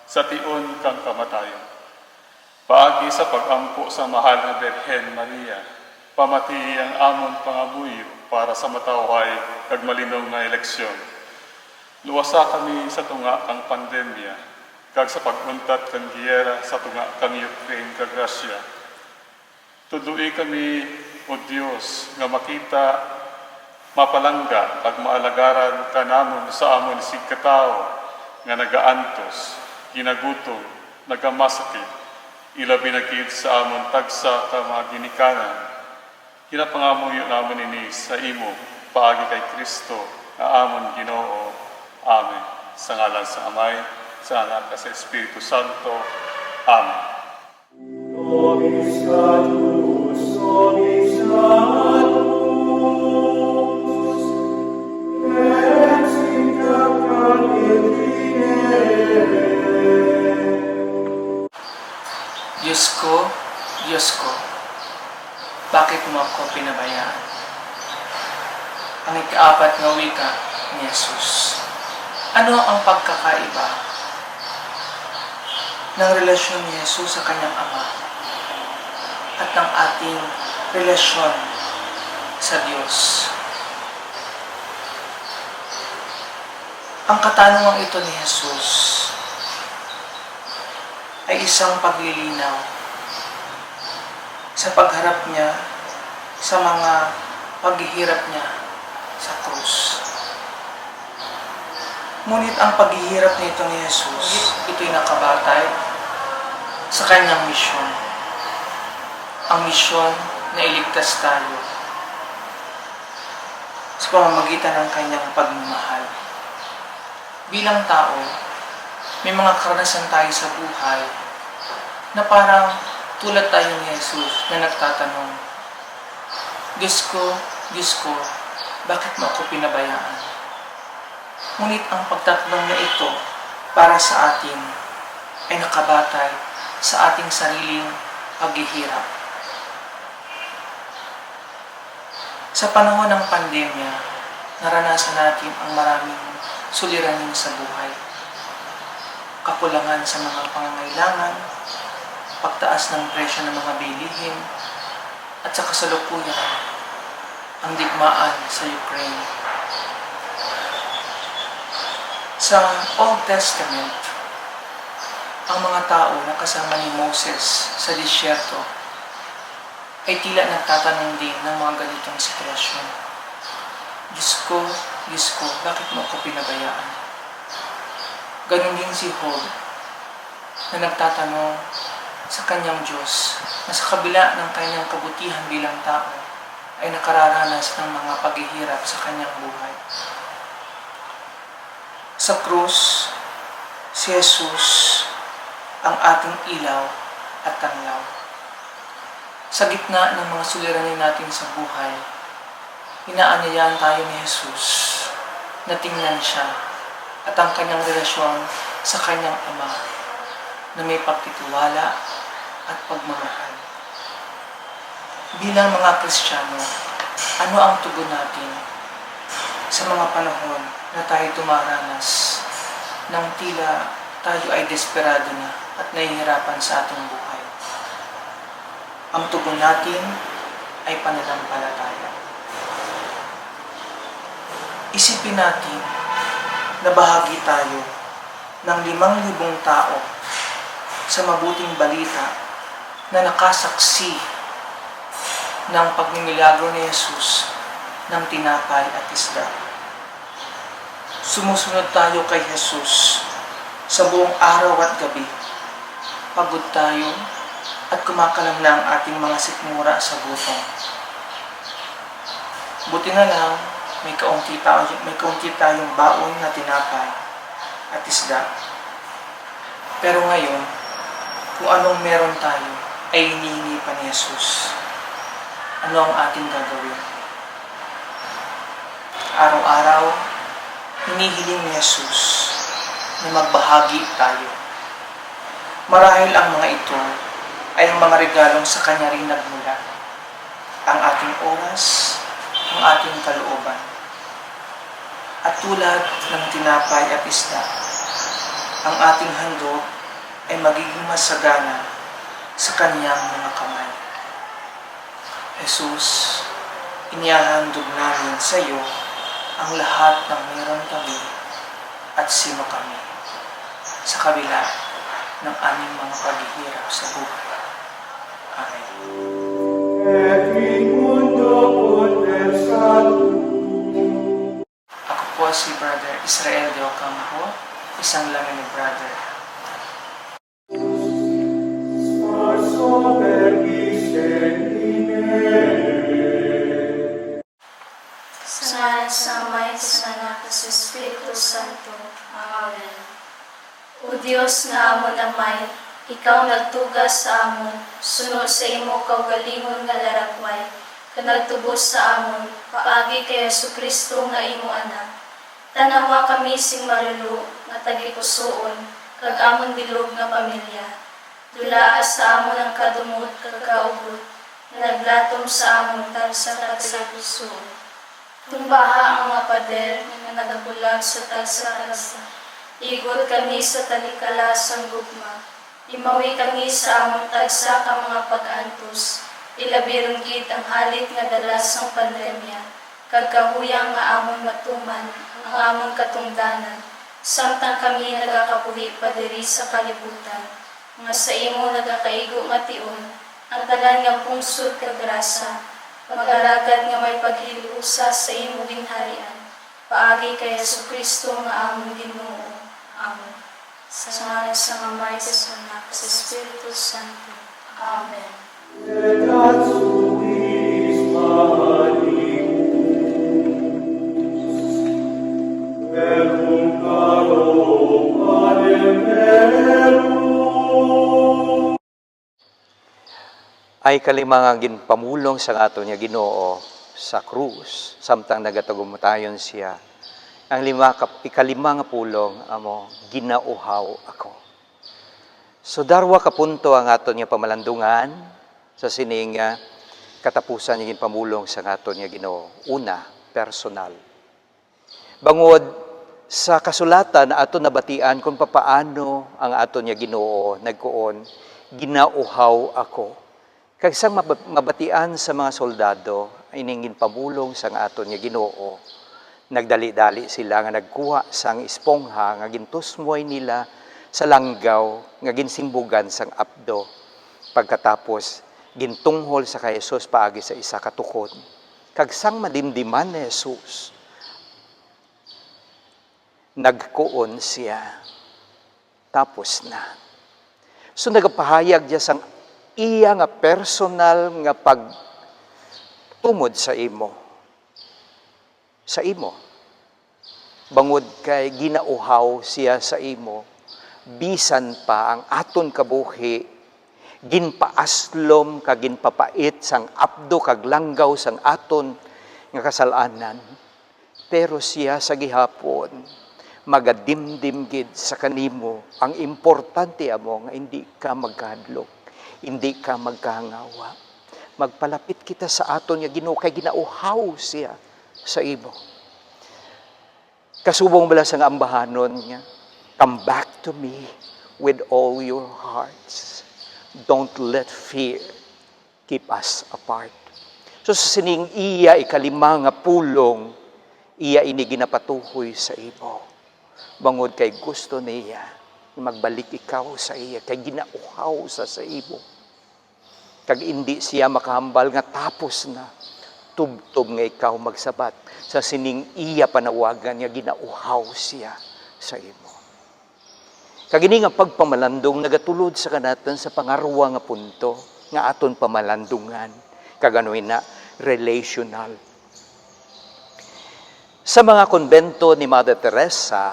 sa tion kang kamatayon. Paagi sa pag-ampo sa mahal na Birhen Maria, pamati ang amon pangabuyo para sa matawhay kag malinong nga eleksyon. Luwasa kami sa tunga kang pandemya, kag sa paguntat kang giyera sa tunga kang Ukraine kag Russia. Tudui kami, O Dios, nga makita, mapalangga kag maalagaran kanamon sa amon sigkatao nga nagaantos, ginagutom, nagamasakit, ilabi na gid sa amon tagsa ka mga ginikanan. Kinapangamuyo naman ini sa imo, paagi kay Kristo, na amon Ginoo. Amen. Sa ngalan sa Amay, sa Anak, at sa Espiritu Santo. Amen. Nobis Sanctus, nobis Sanctus, et sintacat in fine. Diyos ko, bakit mo ako pinabayaan? Ang ikaapat na wika ni Jesus. Ano ang pagkakaiba ng relasyon ni Jesus sa kanyang Ama at ng ating relasyon sa Diyos? Ang katanungang ito ni Jesus ay isang paglilinaw sa pagharap niya sa mga paghihirap niya sa krus. Ngunit ang paghihirap nito ni Jesus, ito'y nakabatay sa kanyang misyon. Ang misyon na iligtas tayo sa pamamagitan ng kanyang pagmamahal. Bilang tao, may mga karanasan tayo sa buhay na parang tulad tayo ni Jesus na nagtatanong, Diyos ko, bakit mo ako pinabayaan? Ngunit ang pagtatanong na ito para sa atin ay nakabatay sa ating sariling paghihirap. Sa panahon ng pandemya, naranasan natin ang maraming suliranin sa buhay. Kakulangan sa mga pangangailangan, pagtaas ng presyo ng mga bilihin, at sa kasalukuyan, ang digmaan sa Ukraine. Sa Old Testament, ang mga tao na kasama ni Moses sa disyerto ay tila nagtatanong din ng mga ganitong sitwasyon. Diyos ko, bakit mo ako pinabayaan? Ganon din si Job na nagtatanong sa kanyang Diyos na sa kabila ng kanyang kabutihan bilang tao ay nakararanas ng mga paghihirap sa kanyang buhay. Sa krus, si Jesus ang ating ilaw at tanglaw. Sa gitna ng mga suliranin natin sa buhay, inaanyayahan tayo ni Jesus na tingnan siya at ang kanyang relasyon sa kanyang Ama na may pagtitiwala at pagmamahal. Bilang mga Kristiyano, ano ang tugon natin sa mga panahon na tayo dumaranas nang tila tayo ay desperado na at nahihirapan sa ating buhay? Ang tugon natin ay pananampalataya. Isipin natin na bahagi tayo ng 5,000 tao sa mabuting balita na nakasaksi ng pagmimilagro ni Jesus ng tinapay at isda. Sumusunod tayo kay Jesus sa buong araw at gabi. Pagod tayo at kumakalam na ang ating mga sikmura sa gutom. Buti na lang, may kaunti tayong baon na tinapay at isda. Pero ngayon, kung anong meron tayo ay hinihingi pa ni Jesus. Ano ang ating gagawin? Araw-araw, hinihiling ni Jesus na magbahagi tayo. Marahil ang mga ito ay ang mga regalong sa Kanya rin nagmula. Ang ating oras, ang ating kalooban. At tulad ng tinapay at isda, ang ating handog ay magiging masagana sa Kanyang mga kamay. Jesus, inihahandog namin sa iyo ang lahat ng meron kami at sino kami sa kabila ng aming mga paghihirap sa buhay. Amen. Et in mundo potestatum. Ako po si Brother Israel de Ocampo, isang Lamini brother. Sparso verbis Domine. Sa ngalan sa Ama at sa Anak at sa Espiritu Santo. amon amay, ikaw nagtugas sa amon, sunod sa imo kaugalingon nga laragmay, kanagtubos sa amon, paagi kay Jesucristo nga imo anak. Tanawa kami sing marilo, nga tagikusuon, kag amon bilog nga pamilya. Dula sa amon ang kadumot kag kaugot, naglatom sa amon tagsa tagsa-pusoon. Tumbaha ang mga pader nga nagabulag sa tagsa-tagsa. Igot kami sa talikalasang gugma. Imawi kami sa amon tagsa ka mga pag-antos. Ilabirong gid ang halit nga dalas ng pandemya. Kag kahuyang nga amon matuman ang amon katungdanan. Samtang kami nagakabuhi pa diri sa kalibutan. Nga sa imo nagakaigo nga tion, ang tanan nga pungsod kag grasa. Mag-aragad nga may paghilusa sa imo ginharian. Paagi kay Jesucristo nga among Ginoo. Amen. Sa ngalan sa Amay, sa Anak, sa Espiritu Santo. Amen. Et ad suis Marius, verbum caro panem verum. Ay kalimang ginpamulong sa ato niya Ginoo sa krus, samtang nagatagumatayon siya. Ang ikalima nga pulong amo, ginauhaw ako. So darwa ka punto ang ato niya pamalandungan sa sining katapusan niya ginpamulong sa ato niya Ginoo. Una, personal. Bangod sa kasulatan ato nabatian kung papaano ang ato niya Ginoo nagkuon, ginauhaw ako. Kag sang mabatian sa mga soldado, iningin pamulong sang aton nga Ginoo. Nagdali-dali sila nga nagkuha sang espongha nga gintusmoy nila sa langgaw nga ginsimbugan sang apdo. Pagkatapos gintunghol sa kay Jesus paagi sa isa ka tukod. Kag sang madimdiman ni Jesus, nagkuon siya. Tapos na. So nagapahayag diya sang iya nga personal nga pagtumod sa imo. Sa imo. Bangod kay ginauhaw siya sa imo, bisan pa ang aton kabuhi, ginpaaslom kag ginpapait sang apdo kag langgaw sang aton nga kasalanan. Pero siya sa gihapon, magadimdim gid sa kanimo, ang importante amo nga hindi ka magkahadlok. Hindi ka magkangawa. Magpalapit kita sa aton nga Ginoo kay ginauhaw siya sa imo. Kasubong bala sa ambahanon niya, come back to me with all your hearts. Don't let fear keep us apart. So sa sining iya ikalima nga pulong, iya ini ginapatuhoy sa imo. Bangod kay gusto niya magbalik ikaw sa iya, kay ginauhaw sa imo. Kag hindi siya makahambal nga tapos na, tubtob nga ikaw magsabat. Sa sining iya panawagan niya, ginauhaw siya sa imo. Kag ini nga pagpamalandong, nagatulod sa kanatan sa pangarwa nga punto, nga aton pamalandungan. Kag ano na, relational. Sa mga konbento ni Mother Teresa,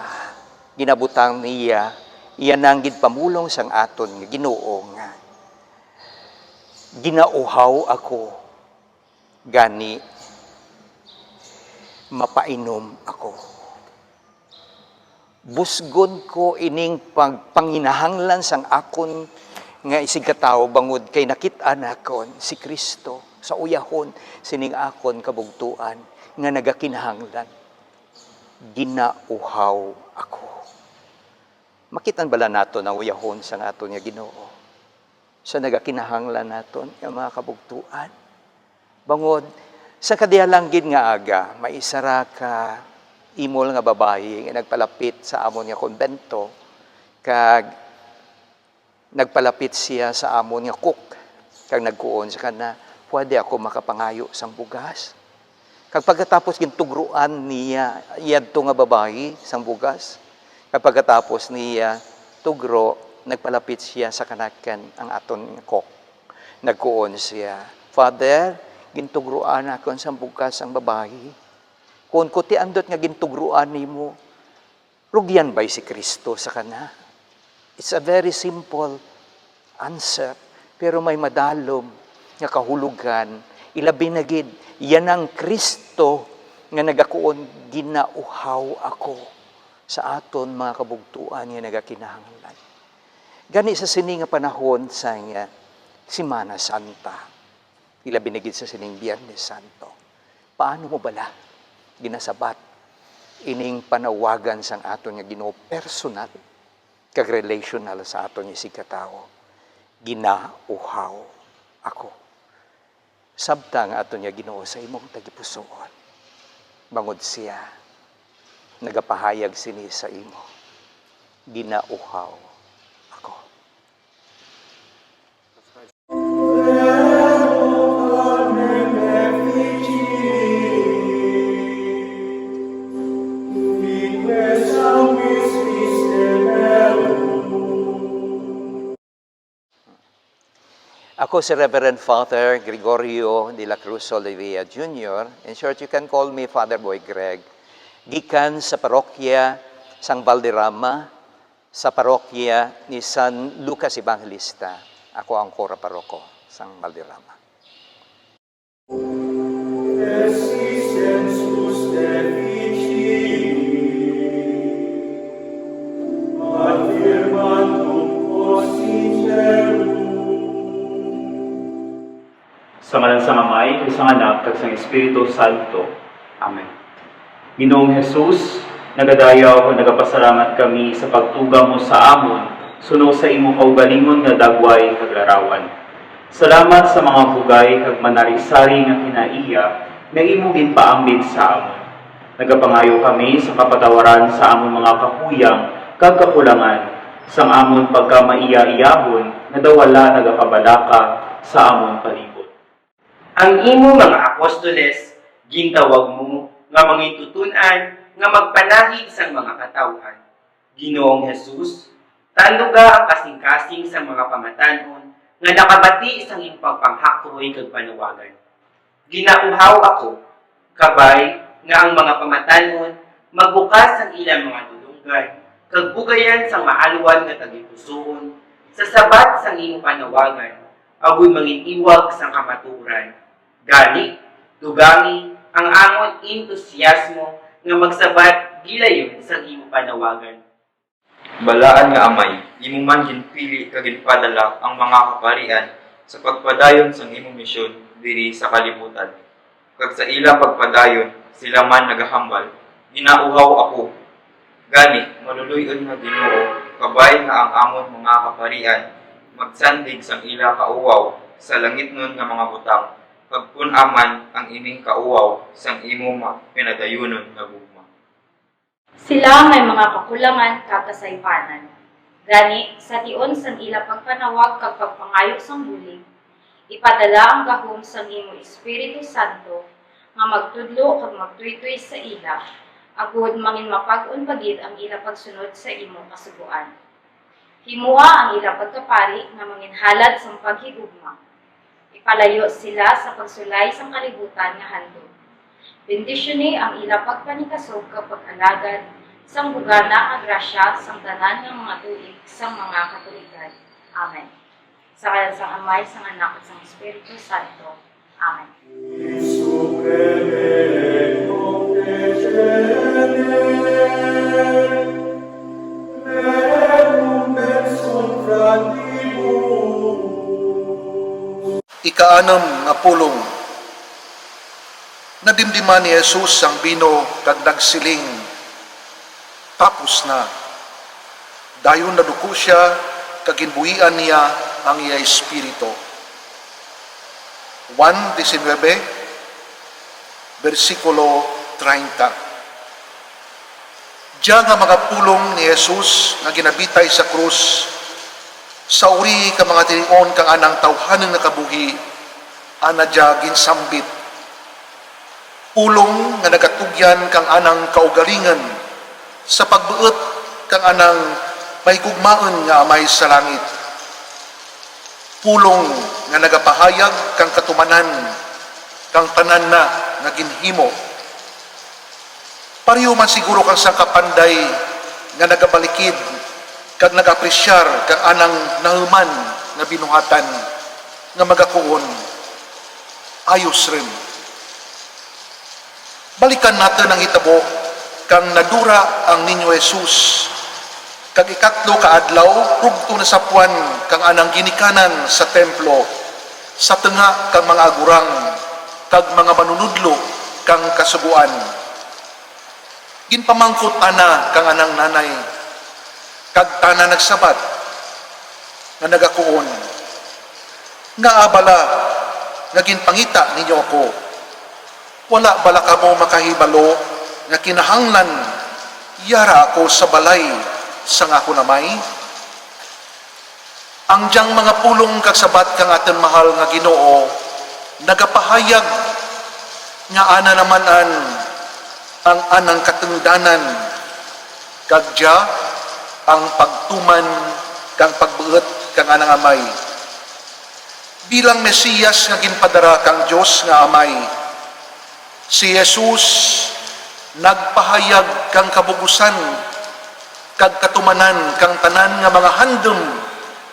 ginabutang niya, iyan ang ginpamulong sang aton nga Ginoo nga ginauhaw ako gani mapainom ako. Busgon ko ining pagpanginahanglan sang akon nga isig katao bangod kay nakit-an akon si Kristo sa uyahon sining akon kabugtuan nga nagakinahanglan. Ginauhaw ako. Makitan bala nato na uyahon sa aton nga Ginoo. Sa nagakinahanglan naton nga mga kabugtuan. Bangod sa kadialanggid nga aga, maisara ka imol nga babayi nga nagpalapit sa amon nga konbento kag nagpalapit siya sa amon nga cook kag nagkuon sa kana, pwede ako makapangayo sang bugas. Kag pagkatapos gintugruan niya iyadto nga babayi sang bugas. Pagkatapos niya tugro, nagpalapit siya sa kanakan ang aton kok. Nagkuon siya, Father, gintugruan ako sa bukas ang babae. Kung kuti andot nga gintugruan nimo, rugyan ba'y si Kristo sa kana? It's a very simple answer, pero may madalom nga kahulugan. Ilabi na gid, yan ang Kristo nga nagakuon, ginauhaw ako sa aton mga kabugtuan nga nagakinahanglan. Gani sa sini nga panahon sa nga Semana Santa, ilabi na gid sa sining Biyernes Santo. Paano mo bala ginasabat ining panawagan sang aton nga Ginoo personal kag relational sa aton nga sigkatawo? Ginauhaw ako. Sabta nga aton nga Ginoo sa imong tagipusoon. Bangod siya, nagapahayag sini sa imo. Ginauhaw ako. Ako si Reverend Father Gregorio de la Cruz Olivia Jr. In short, you can call me Father Boy Greg. Gikan sa parokya Sang Valderrama, sa parokya ni San Lucas Evangelista. Ako ang kora paroko, Sang Valderrama. Sa ngalan sa Amay, sa Anak, kag sa Espiritu Santo. Amen. Ginoong Jesus, nagadayaw o nagapasalamat kami sa pagtuga mo sa amon, suno sa imo kaugalingon nga dagway kag larawan. Salamat sa mga bugay kag manarisari nga kinaiya nga imo ginpaambit sa amon. Nagapangayo kami sa kapatawaran sa amon mga kakuyang kag kakulangan, sang amon pagkamaiya-iyahon nga dawala nagapabalaka sa amon palibot. Ang imo mga apostoles, gintawag mo nga mangitutunan nga magpanahig sang mga katawhan. Ginoong Jesus, tanduga ang kasing-kasing sa mga pamatanon nga nakabati sang iyong pagpanghakroy kag panawagan. Ginauhaw ako, kabay nga ang mga pamatanon magbukas ang ilang mga dulunggan, kag bugayan sang maalwan nga tagipusoon, sa sabat sang iyong panawagan, agud manginiwag sang kamaturan. Gani, tugangi, ang amon entusiasmo nga magsabat gilayon sa imo panawagan. Balaan nga Amay, imo man ginpili kag ginpadala ang mga kaparian sa pagpadayon sang imong misyon diri sa kalibutan. Kag sa ila pagpadayon, sila man nagahambal, ginauhaw ako. Gani, maluluyon nga Ginoo, kabay nga ang amon mga kaparian, magsandig sang ila kauwaw sa langit nun nga mga butang. Pagpun aman ang ining kauwaw sang imo pinadayunon nga gugma. Sila may mga kakulangan kag kasaypanan. Gani sa tion sang ila pagpanawag kag pagpangayo sang bulig, ipadala ang gahom sang imo Espiritu Santo nga magtudlo kag magtuytoy sa ila, agud mangin mapag-on bagid ang ila pagsunod sa imo kasugoan. Himua ang ila pagkapari nga manginhalad sang paghigugma. Ipalayo sila sa pagsulay sang kalibutan nga handog. Bendisyoni ang ila pagpanikasog kapag alagad sang bugana nga grasya sang tanan ng mga tuig sang mga Katoliko. Amen. Sa ngalan sang Amay, sang Anak, at sang Espiritu Santo. Amen. Ikaanam nga pulong. Nadimdiman ni Jesus ang bino kag nagsiling, tapos na. Dayon naduko siya kag ginbuhian niya ang iya espiritu. 1:19 versikulo 30. Diya nga mga pulong ni Jesus nga ginabitay sa krus, sa uri ka mga tinion kang anang tawhanang nakabuhi, anadya ginsambit. Pulong nga nagatugyan kang anang kaugalingan, sa pagbuot kang anang may gugmaon nga Amay sa langit. Pulong nga nagapahayag kang katumanan, kang tanan na nga ginhimo. Pareho man siguro kang sangkapanday nga nagabalikid kag nag-apresyar kang anang nahuman nga binuhatan nga magakuon ayos rin. Balikan natin ang hitabo kang nadura ang Ninyo Jesus kag ikatlo ka adlaw rugto na sapuan kang anang ginikanan sa templo sa tenga kang mga agurang kag mga manunudlo kang kasuguan. Ginpamangkot ana kang anang nanay kag tana nagsabat nga nagakuon nga abala nga ginpangita ninyo ako, wala bala kamo makahibalo nga kinahanglan yara ako sa balay sang ako namay? Ang diyang mga pulong kagsabat kang aton mahal nga Ginoo nagapahayag nga ana namanan ang anang katungdanan kagja ang pagtuman kang pagbuot kang anang amay. Bilang Mesiyas nga ginpadara kang Dios nga amay, si Jesus nagpahayag kang kabugusan kag katumanan kang tanan nga mga handom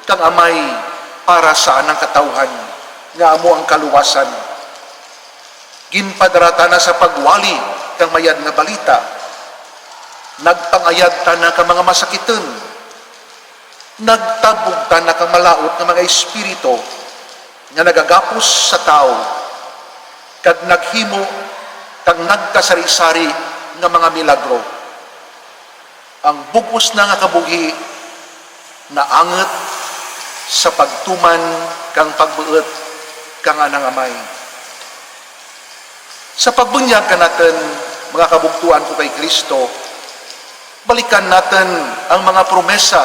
kang amay para sa anang katawhan nga amo ang kaluwasan. Ginpadara ta na sa pagwali kang mayad nga balita, nagpangayad ta na ka mga masakiton, nagtabog ta na ka malaot nga mga espiritu nga nagagapos sa tao, kag naghimo kag nagkasari-sari nga mga milagro. Ang bugos na nga kabuhi na anget sa pagtuman kang pagbuot kang anang amay. Sa pagbunyag ka natin, mga kabugtuan ko kay Kristo, balikan natin ang mga promesa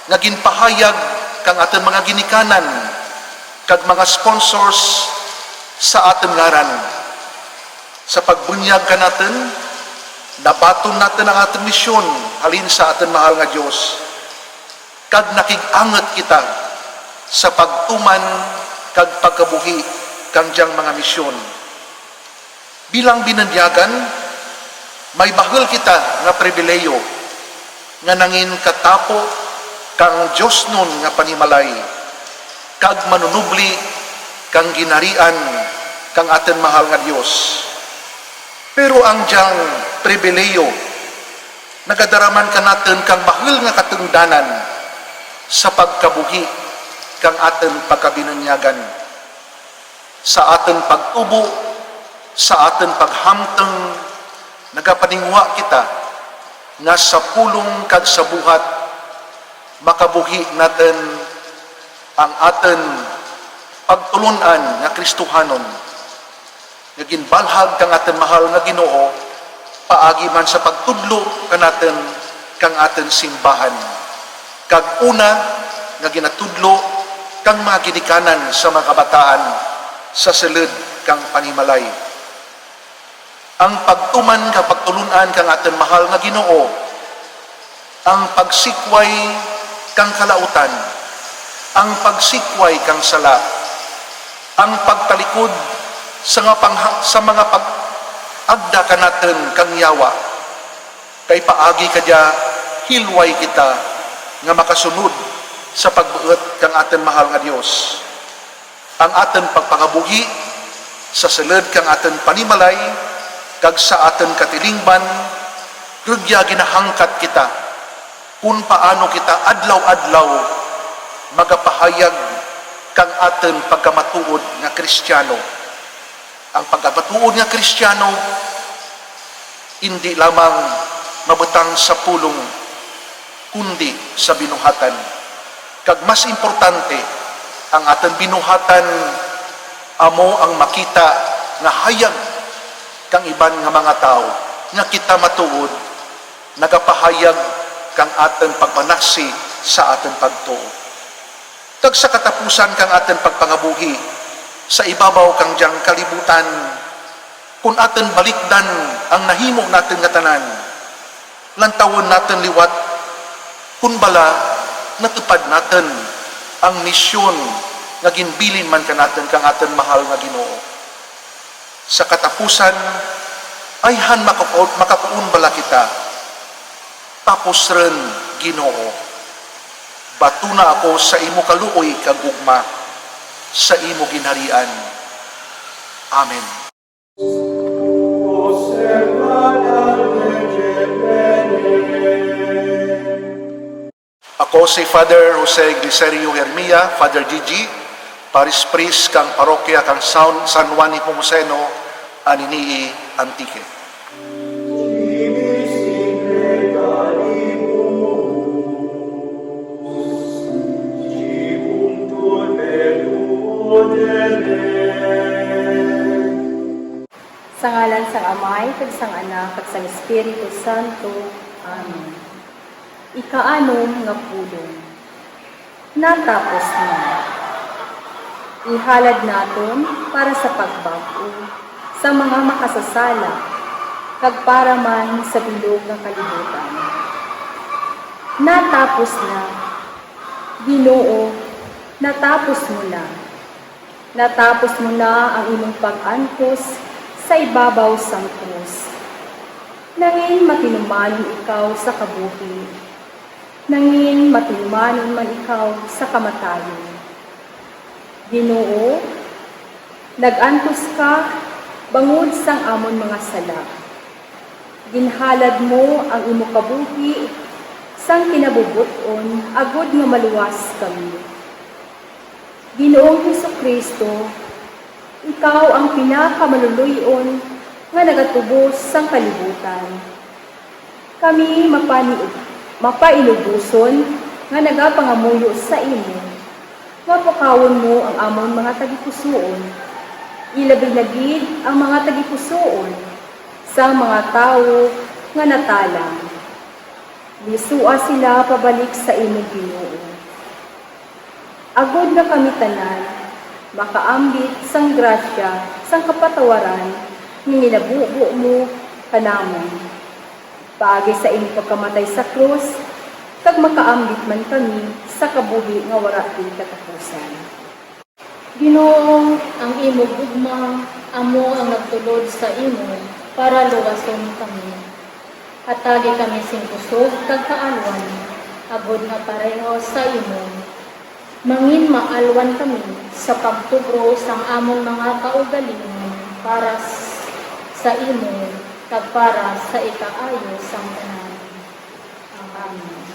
nga ginpahayag kang aton mga ginikanan kag mga sponsors sa aton ngaran. Sa pagbunyag ka natin, nabaton natin ang aton misyon halin sa aton mahal nga Dios. Kag nakig-anget kita sa pagtuman kag pagkabuhi kang diyang mga misyon. Bilang binanyagan, may bahol kita nga pribileyo nga nangin katapo kang Dios nun nga panimalay kag manunubli kang ginarian kang aton mahal nga Dios. Pero ang diyang pribileyo nagadaraman ka natin kang bahol nga katungdanan sa pagkabuhi kang aton pagkabinanyagan, sa aton pagtubo, sa aton paghamtang, nagapaningwa kita nga sa pulong kag sa buhat makabuhi natin ang aton pagtulunan nga Kristohanon nga ginbalhag kang aton mahal nga Ginoo paagi man sa pagtudlo kanaten kang aton simbahan kag una nga ginatudlo kang mga ginikanan sa mga kabataan sa silid kang panimalay. Ang pagtuman ka pagtulunan kang aton mahal nga Ginoo, ang pagsikway kang kalautan, ang pagsikway kang sala, ang pagtalikod sa mga pag-agda ka natin kang yawa, kay paagi kadya hilway kita nga makasunod sa pagbuot kang aton mahal nga Dios. Ang aton pagpangabuhi sa silid kang aton panimalay kag sa aton katilingban, rugya ginahangkat kita kung paano kita adlaw-adlaw magapahayag kang aton pagkamatuod nga Kristiyano. Ang pagkamatuod nga Kristiyano hindi lamang mabutang sa pulong kundi sa binuhatan. Kag mas importante, ang aton binuhatan amo ang makita nga hayag kang iban nga mga tao nga kita matuod nagapahayag kang aton pagmanaksi sa aton pagtuo. Kag sa katapusan kang aton pagpangabuhi sa ibabaw kang diyang kalibutan, kung aton balikdan ang nahimo natin nga tanan, lantawon natin liwat kung bala natupad natin ang misyon nga ginbilin man ka natin kang aton mahal nga Ginoo. Sa katapusan, ayhan makapuun bala kita, tapos rin Ginoo, Batuna ako sa imo kaluoy kag ugma, sa imo ginharian. Amen. Ako si Father Jose Glicerio Hermia, Father Gigi, Paris Priest kang parokya kang San Juan Nepomuceno, Aninii, Antique. Sa ngalan sang Amay, kag sang Anak, kag sang Espiritu Santo. Amen. Ikaanom nga pulong. Natapos na. Ihalad naton para sa pagbago sa mga makasasala, kag para man sa bilog ng kalibutan. Natapos na. Ginoo, natapos mo na. Natapos mo na ang imong pag-antos sa ibabaw sang krus. Nangin matinumanon ikaw sa kabuhi. Nangin matinumanon man ikaw sa kamatayon. Ginoo, nag-antos ka bangod sang amon mga sala. Ginhalad mo ang imo kabuhi sang kinabubuton agud nga maluwas kami. Ginoong Hesukristo, ikaw ang pinakamaluluyon nga nagatubos sang kalibutan. Kami mapailubuson nga nagapangamuyo sa imo. Mapakawon mo ang amon mga tagipusoon. Ilabig-lagid ang mga tagipusoon sa mga tao nga natalang. Lisua sila pabalik sa imo, Ginoo. Agod na kami tanan, makaambit sang grasya, sang kapatawaran, ninilabubo mo kanamon. Paagi sa imong pagkamatay sa krus, kag makaambit man kami sa kabuhi nga wala din katapusan. Ginoo, ang imo gugma, amo ang nagtulod sa imo para luwason kami. Hatagi kami sing kusog kag kaalwan, agod nga pareho sa imo. Mangin maalwan kami sa pagtubro sang among mga kaugalingon para sa imo kag para sa ikaayo sang tanan. Amen.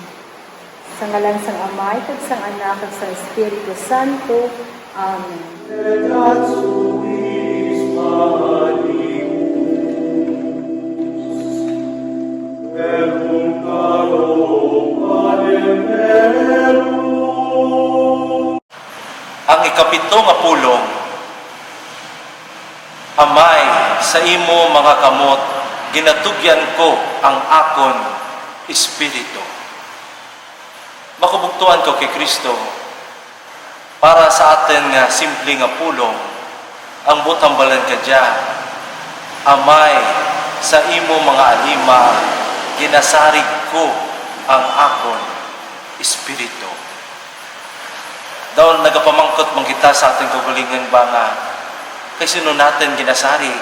Sa ngalan sang Amay, kag sang Anak, kag sang Espiritu Santo. Amen. Ang ikapito nga pulong. Amay, sa imo mga kamot, ginatugyan ko ang akon espiritu. Makubugtuan ko kay Kristo para sa atin nga simple nga pulong, ang butambalan ka dyan. Amay, sa imo mga alima, ginasarig ko ang akon espiritu. Daw nagapamangkot man kita sa ating kaugalingan ba nga, kay sino natin ginasarig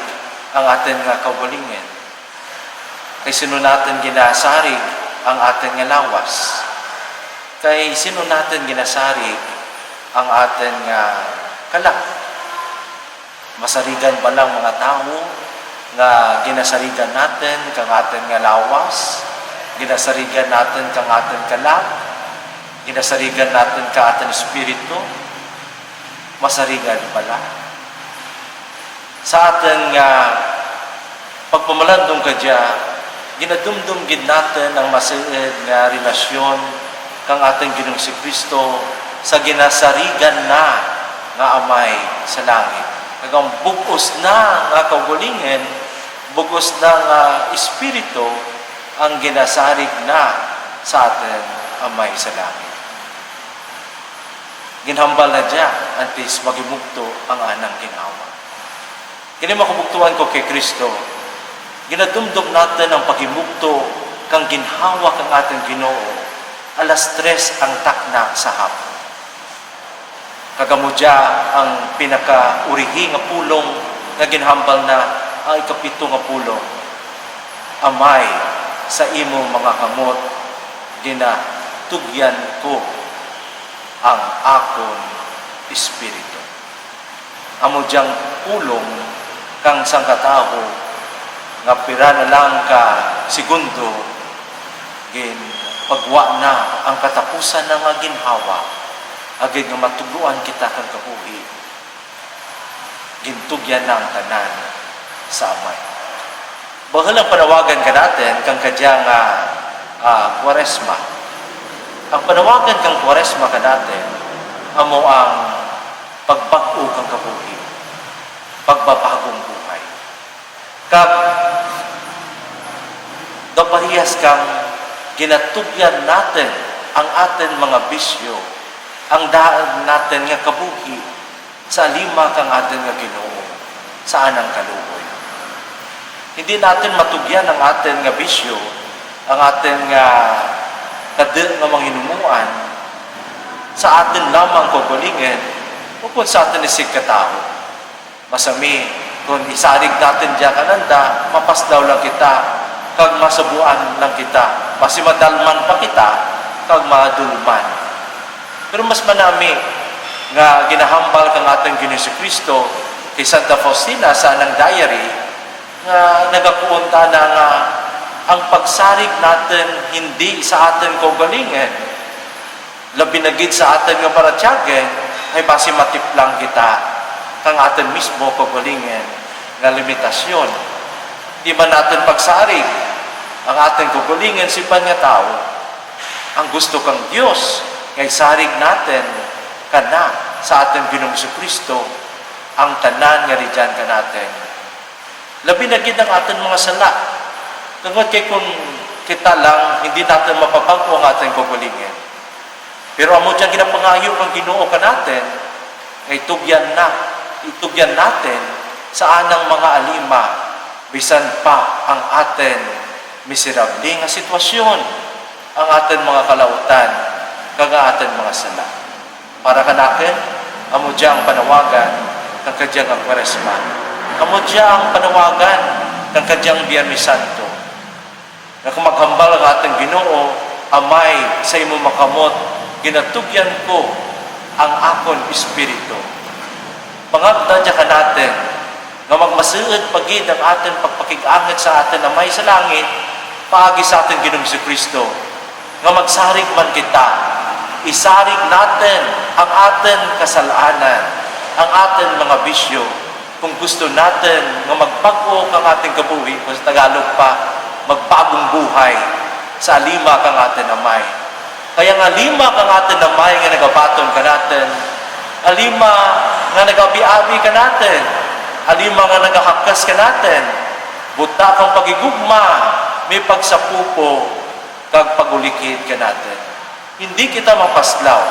ang ating nga kaugalingan? Kay sino natin ginasarig ang ating nga lawas? Kay sino natin ginasarig ang ating nga kalak? Masarigan ba lang mga tao nga ginasarigan natin kang ating nga lawas? Ginasarigan natin kang ating kalak? Ginasarigan natin ka ating espiritu? Masarigan pala. Sa ating pagpamalandong ka dyan, ginadumdum gid natin ang masiid nga relasyon kang ating Ginoong si Kristo sa ginasarigan na nga Amay sa langit. Kagang bugos na nga kaugalingan, bugos na nga espiritu ang ginasarig na sa atin Amay sa langit. Ginhambal na dyan, antes magimugto ang anang ginawa. Kini makubugtuan ko kay Kristo, ginadumdum natin ang pagimugto kang ginhawa kang ating Ginoo, alas 3 ang takna sa hapon. Kagamudya ang pinaka-urihi nga pulong nga ginhambal na ang ikapito nga pulong. Amay, sa imo mga kamot, ginatugyan ko ang akon espiritu. Amo diyang pulong kang sang kataho nga pira na lang ka segundo gin pagwa na ang katapusan ng nga ginhawa agad nga matugluan kita kang kabuhi gintugyan ng tanan sa amay. Bahalang panawagan ka natin kang kadyang Kwaresma. Ang panawagan kang Kwaresma ka natin amo ang pagbago kang kabuhi, pagbabagong buhay. Kag daparihas kang ginatugyan natin ang atin mga bisyo, ang daan natin nga kabuhi sa lima kang atin nga Ginoo sa anang kaluoy. Hindi natin matugyan ang atin nga bisyo, ang atin nga kadil nga manghinumuan sa atin lamang kugulingin o kung sa atin isig katao. Masami, kung isarig natin diya kananda, mapaslaw lang kita, kag masabuan lang kita, masimadalman pa kita, kag madulman. Pero mas manami nga ginahambal kang ating Ginoong Kristo kay Santa Faustina sa anang diary nga nagapuunta na nga ang pagsarig natin hindi sa atin kaugalingin, labi na gid sa atin nga paratyagen, ay basi matiplang kita kang atin mismo kaugalingin nga limitasyon. Di ba natin pagsarig ang ating kaugalingin si pan nga tao, ang gusto kang Dios ngay sarig natin kana sa ating Ginoong Kristo ang tanan nga ridyan ka natin. Labi na gid ang ating mga sala. Tungod kay kung kita lang, hindi natin mapabago ang ating kaugalingin. Pero amo diyang ginapangayo kang Ginoo ka natin, ay itugyan natin sa anang mga alima, bisan pa ang atin miserable nga sitwasyon, ang atin mga kalautan, kaga atin mga sala. Para kanakin, amo diyang panawagan ng kadyang ang Kwaresma. Amo diyang panawagan ng kadyang Biyernes Santo. Na kung maghambal ang ating Ginoo, amay sa imo makamot, ginatugyan ko ang akon espiritu. Pangagda dya ka natin, nga magmasuod pagid ang ating pagpakig-angat sa atin amay sa langit, paagi sa ating Ginoong Kristo, nga magsarig man kita, isarig natin ang ating kasalanan, ang ating mga bisyo, kung gusto natin nga magbago ang ating kabuhi, kung sa Tagalog pa, magbagong buhay sa lima kang atin amay. Kaya nga lima kang atin amay nga nagabaton ka natin, alima nga nagabi-abi ka natin, alima nga nagahakas ka natin, buta kang pagigugma, may pagsapupo, kag pagulikid ka natin. Hindi kita mapaslaw.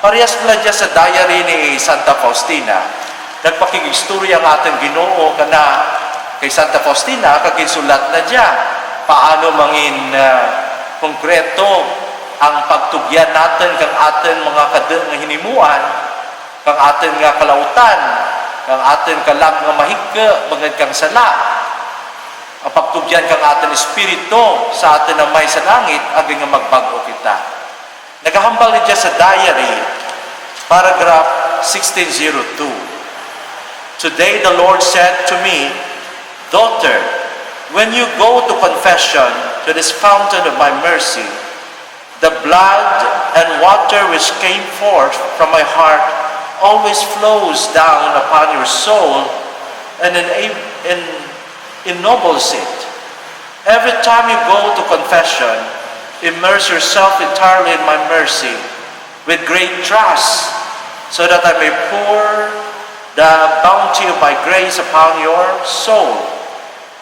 Parehas pala dyan sa diary ni Santa Faustina, nagpakigistorya ang ating Ginoo kana kay Santa Faustina, kaginsulat na dyan. Paano mangin konkreto ang pagtugyan natin kang atin mga kadel nga hinimuan, kang atin nga kalautan, kang atin kalag nga mahigka, bagad kang sala. Ang pagtugyan kang atin espiritu sa atin na may sa langit, agad nga magbago kita. Nagahambal niya sa diary, paragraph 1602. Today the Lord said to me, "Daughter, when you go to confession to this fountain of my mercy, the blood and water which came forth from my heart always flows down upon your soul and ennobles it. Every time you go to confession, immerse yourself entirely in my mercy with great trust, so that I may pour the bounty of my grace upon your soul.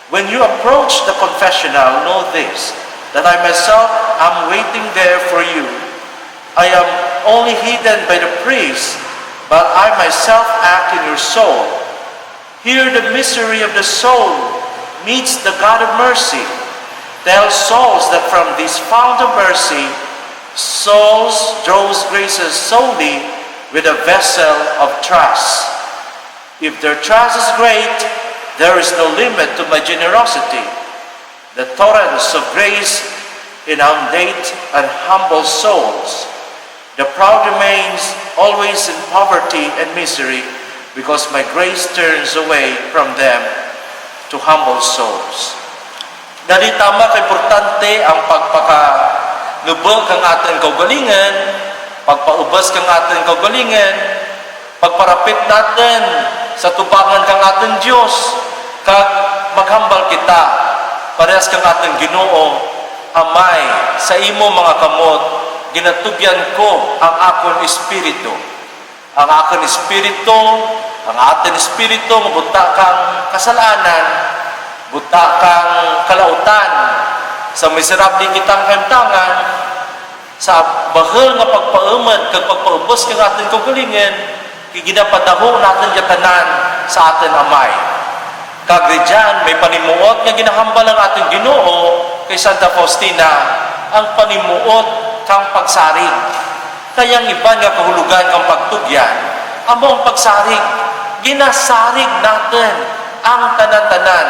When you approach the confessional, know this, that I myself am waiting there for you. I am only hidden by the priest, but I myself act in your soul. Here the misery of the soul meets the God of mercy. Tell souls that from this fount of mercy, souls draws graces solely with a vessel of trust. If their trust is great, there is no limit to my generosity. The torrents of grace inundate and humble souls. The proud remains always in poverty and misery, because my grace turns away from them to humble souls. Dali tama ka importante ang pagpakalubog kang ating kaugalingan, pagpaubas kang ating kaugalingan, pagparapit natin sa tubangan kang ating Diyos, kag maghambal kita, parehas kang ating Ginoo, Amay, sa imo mga kamot, ginatubyan ko ang akon espiritu. Ang akon espiritu, ang atin espiritu, mabuta kang kasalanan, buta kang kalautan, sa miserable kitang kaimtangan, sa bahal nga pagpaumad, kag pagpaubos kang atin kaugalingan, ginapadahong natin yatanan sa atin Amay. Kagridyan, may panimuot nga ginahambal ang ating Ginoo kay Santa Faustina, ang panimuot kang pagsarig. Kayang iban nga kahulugan kang pagtugyan, amo ang pagsarig. Ginasarig natin ang tanan-tanan,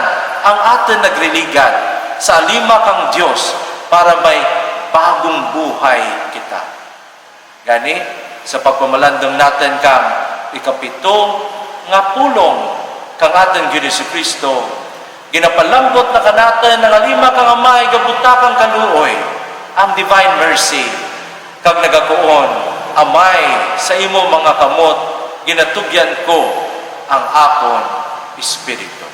ang atin nagriligan sa lima kang Diyos para may bagong buhay kita. Gani, sa pagpamalandong natin kang ikapito nga pulong kang ating Diyos Kristo, ginapalambot na kanatin ng lima kang Amay, gabuta kang kaluoy, ang divine mercy, kag nagakuon, Amay, sa imo mga kamot, ginatugyan ko ang akon espiritu.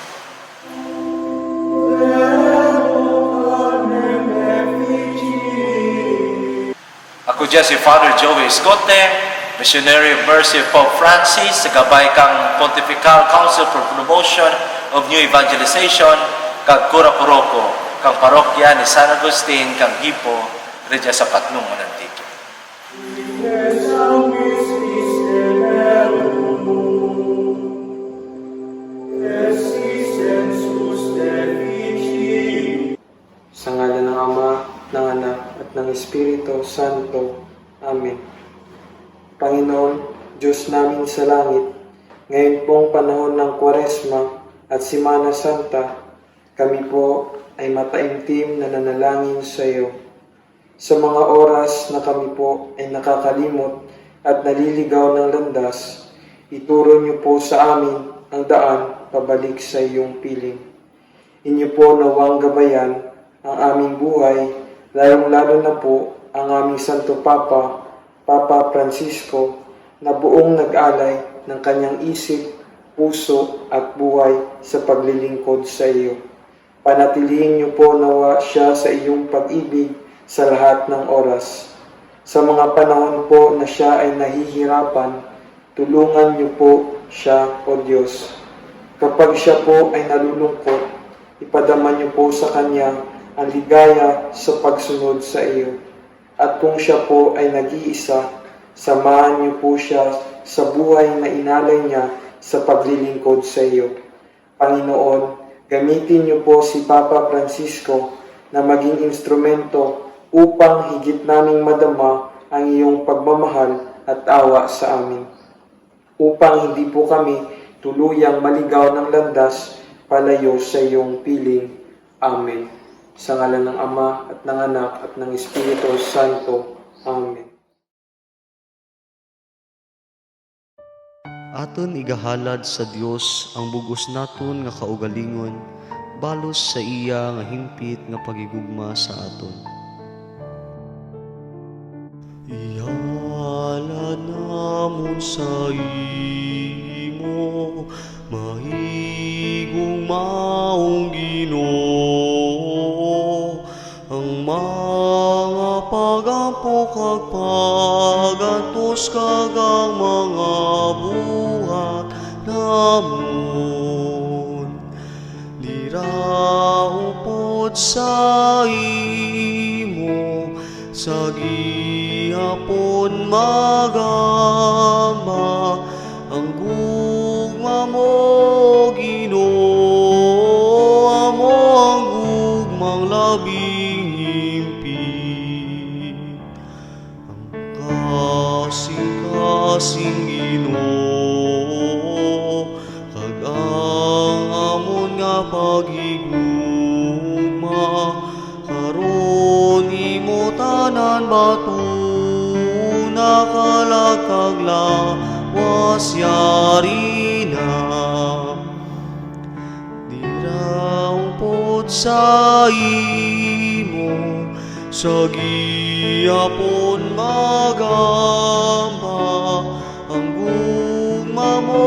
Ako dyan si Father Joey Escote, Missionary of Mercy of Pope Francis, sa gabay kang Pontifical Council for Promotion of New Evangelization, kag Cura Poroco, kang parokya ni San Agustin, kang Hipo, Regia sa Patnong Manantito. Sa ngalan ng Ama, ng Anak, at ng Espiritu Santo. Amen. Panginoon, Diyos namin sa langit, ngayon pong panahon ng Kwaresma at Semana Santa, kami po ay mataimtim na nanalangin sa iyo. Sa mga oras na kami po ay nakakalimot at naliligaw ng landas, ituro niyo po sa amin ang daan pabalik sa iyong piling. Inyo po nawang gabayan ang aming buhay, lalong-lalo na po ang aming Santo Papa, Papa Francisco, na buong nag-alay ng kanyang isip, puso at buhay sa paglilingkod sa iyo. Panatilihin niyo po nawa siya sa iyong pag-ibig sa lahat ng oras. Sa mga panahon po na siya ay nahihirapan, tulungan niyo po siya, O Diyos. Kapag siya po ay nalulungkot, ipadama niyo po sa kanya ang ligaya sa pagsunod sa iyo. At kung siya po ay nag-iisa, samahan niyo po siya sa buhay na inalay niya sa paglilingkod sa iyo. Panginoon, gamitin niyo po si Papa Francisco na maging instrumento upang higit naming madama ang iyong pagmamahal at awa sa amin. Upang hindi po kami tuluyang maligaw ng landas palayo sa iyong piling. Amen. Sa ngalan ng Ama at ng Anak at ng Espiritu Santo. Amen. Aton igahalad sa Dios ang bugos naton nga kaugalingon, balos sa iya nga himpit nga pagigugma sa aton. Ihalad namon sa imo, mahigong maong Ginoo, ang mga pagampo kag pagatos kag ang mga buhat namon. Diraupod sa imo, sa gihapon magama, ang gugma mo Ginoo, amo ang gugmang labing himpit. Ang kasing-kasing Ginoo, kag ang amon nga paghigugma, karon imo tanan batuna wasyari na. Dirampot sa imo, sa gihapon magamba, ang gugma mo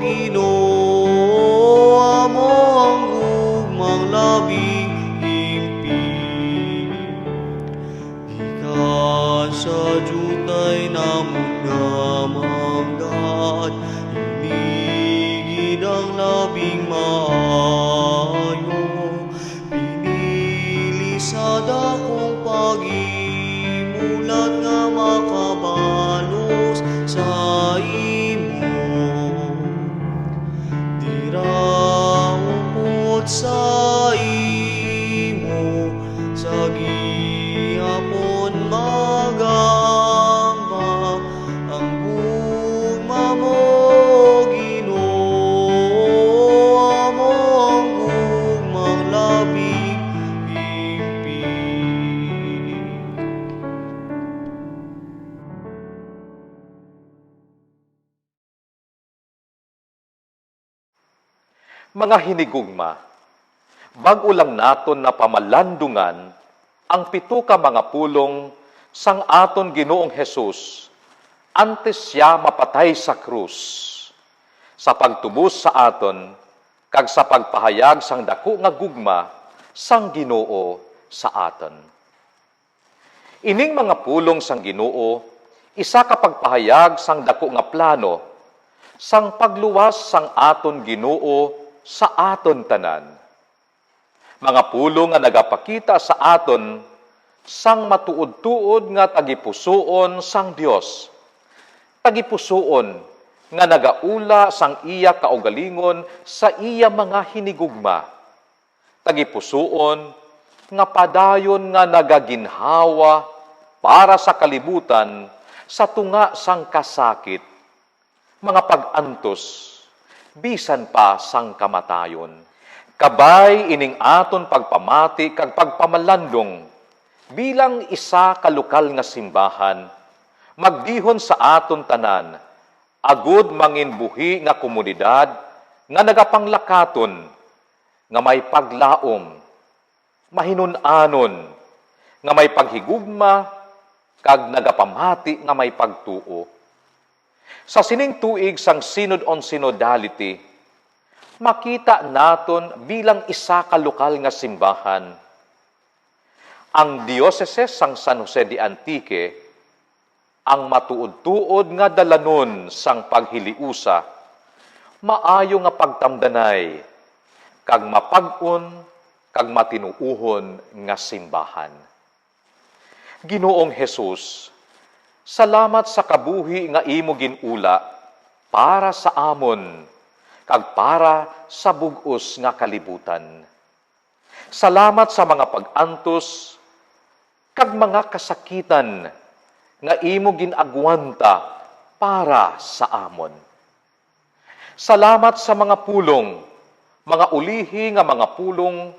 Ginoo, amo ang gugmang labing himpi. Ika sa jutay namon nga manggad, hinigid ang labing maayo, pinili sa dakong pagimulat nga makabalos sa imo. Dirampot sa imo, sa gihapon magamba, ang gugma mo Ginoo, amo ang gugmang labing himpi. Mga hinigugma, bag-o lang naton na pamalandungan ang pito ka mga pulong sang aton Ginoong Hesus antes siya mapatay sa krus, sa pagtubos sa aton kag sa pagpahayag sang dako nga gugma sang Ginoo sa aton. Ining mga pulong sang Ginoo isa ka pagpahayag sang dako nga plano sang pagluwas sang aton Ginoo sa aton tanan. Mga pulong nga nagapakita sa aton sang matuod-tuod nga tagipusoon sang Dios. Tagipusoon nga nagaula sang iya kaugalingon sa iya mga hinigugma. Tagipusoon nga padayon nga nagaginhawa para sa kalibutan sa tunga sang kasakit, mga pag-antos, bisan pa sang kamatayon. Kabay ining aton pagpamati kag pagpamalandong bilang isa ka lokal nga simbahan, magdihon sa aton tanan, agud manginbuhi nga komunidad nga nagapanglakaton, nga may paglaom, mahinun-anon, nga may paghigugma, kag nagapamati nga may pagtuo. Sa sining tuig sang Synod on Synodality, makita naton bilang isa ka lokal nga simbahan ang Diocese sang San Jose de Antique, ang matuod-tuod nga dalanon sang paghiliusa, maayo nga pagtamdanay, kag mapag-on, kag matinuuhon nga simbahan. Ginoong Hesus, salamat sa kabuhi nga imo ginula para sa amon, kag para sa bug-os nga kalibutan. Salamat sa mga pag-antos, kag mga kasakitan nga imo ginagwanta para sa amon. Salamat sa mga pulong, mga ulihi nga mga pulong,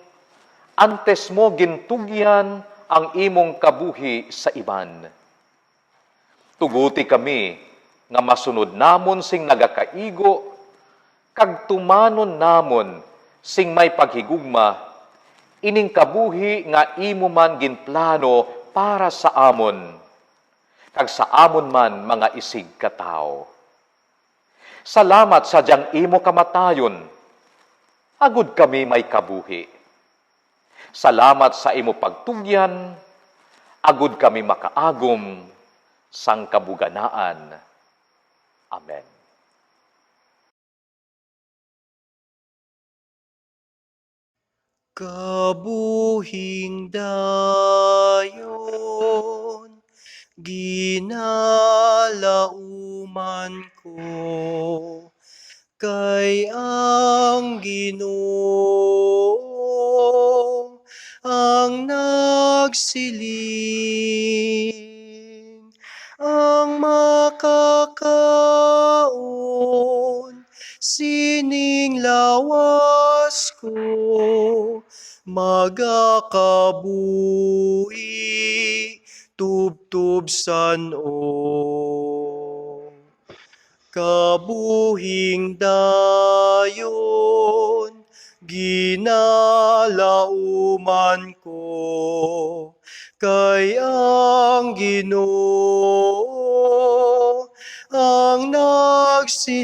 antes mo gintugyan ang imong kabuhi sa iban. Tuguti kami nga masunod namon sing nagakaigo, kag tumanon namon sing may paghigugma, ining kabuhi nga imo man ginplano para sa amon, kag sa amon man mga isig katao. Salamat sa diyang imo kamatayon, agud kami may kabuhi. Salamat sa imo pagtugyan, agud kami makaagom sang kabuganaan. Amen. Kabuhing dayon, ginalauman ko, kay ang Ginoo ang nagsiling, ang makakaon, sining lawas ko, magakabuhi, tubtub sanon. kabuhing dayon, ginalauman ko, kay ang Ginoo ang nagsiling.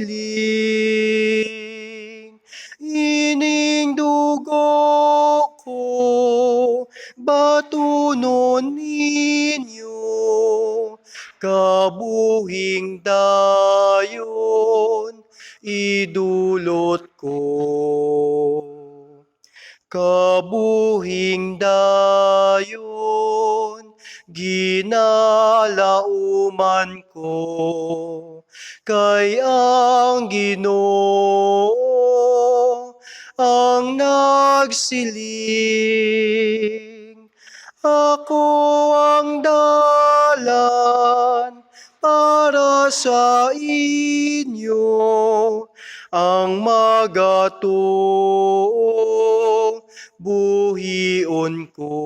Ining dugo ko, batunon ninyo, kabuhing dayon, idulot ko. Kabuhing dayon, ginalauman ko, kay ang Ginoo ang nagsiling. Ako ang dalan para sa inyo, ang magatong buhion ko.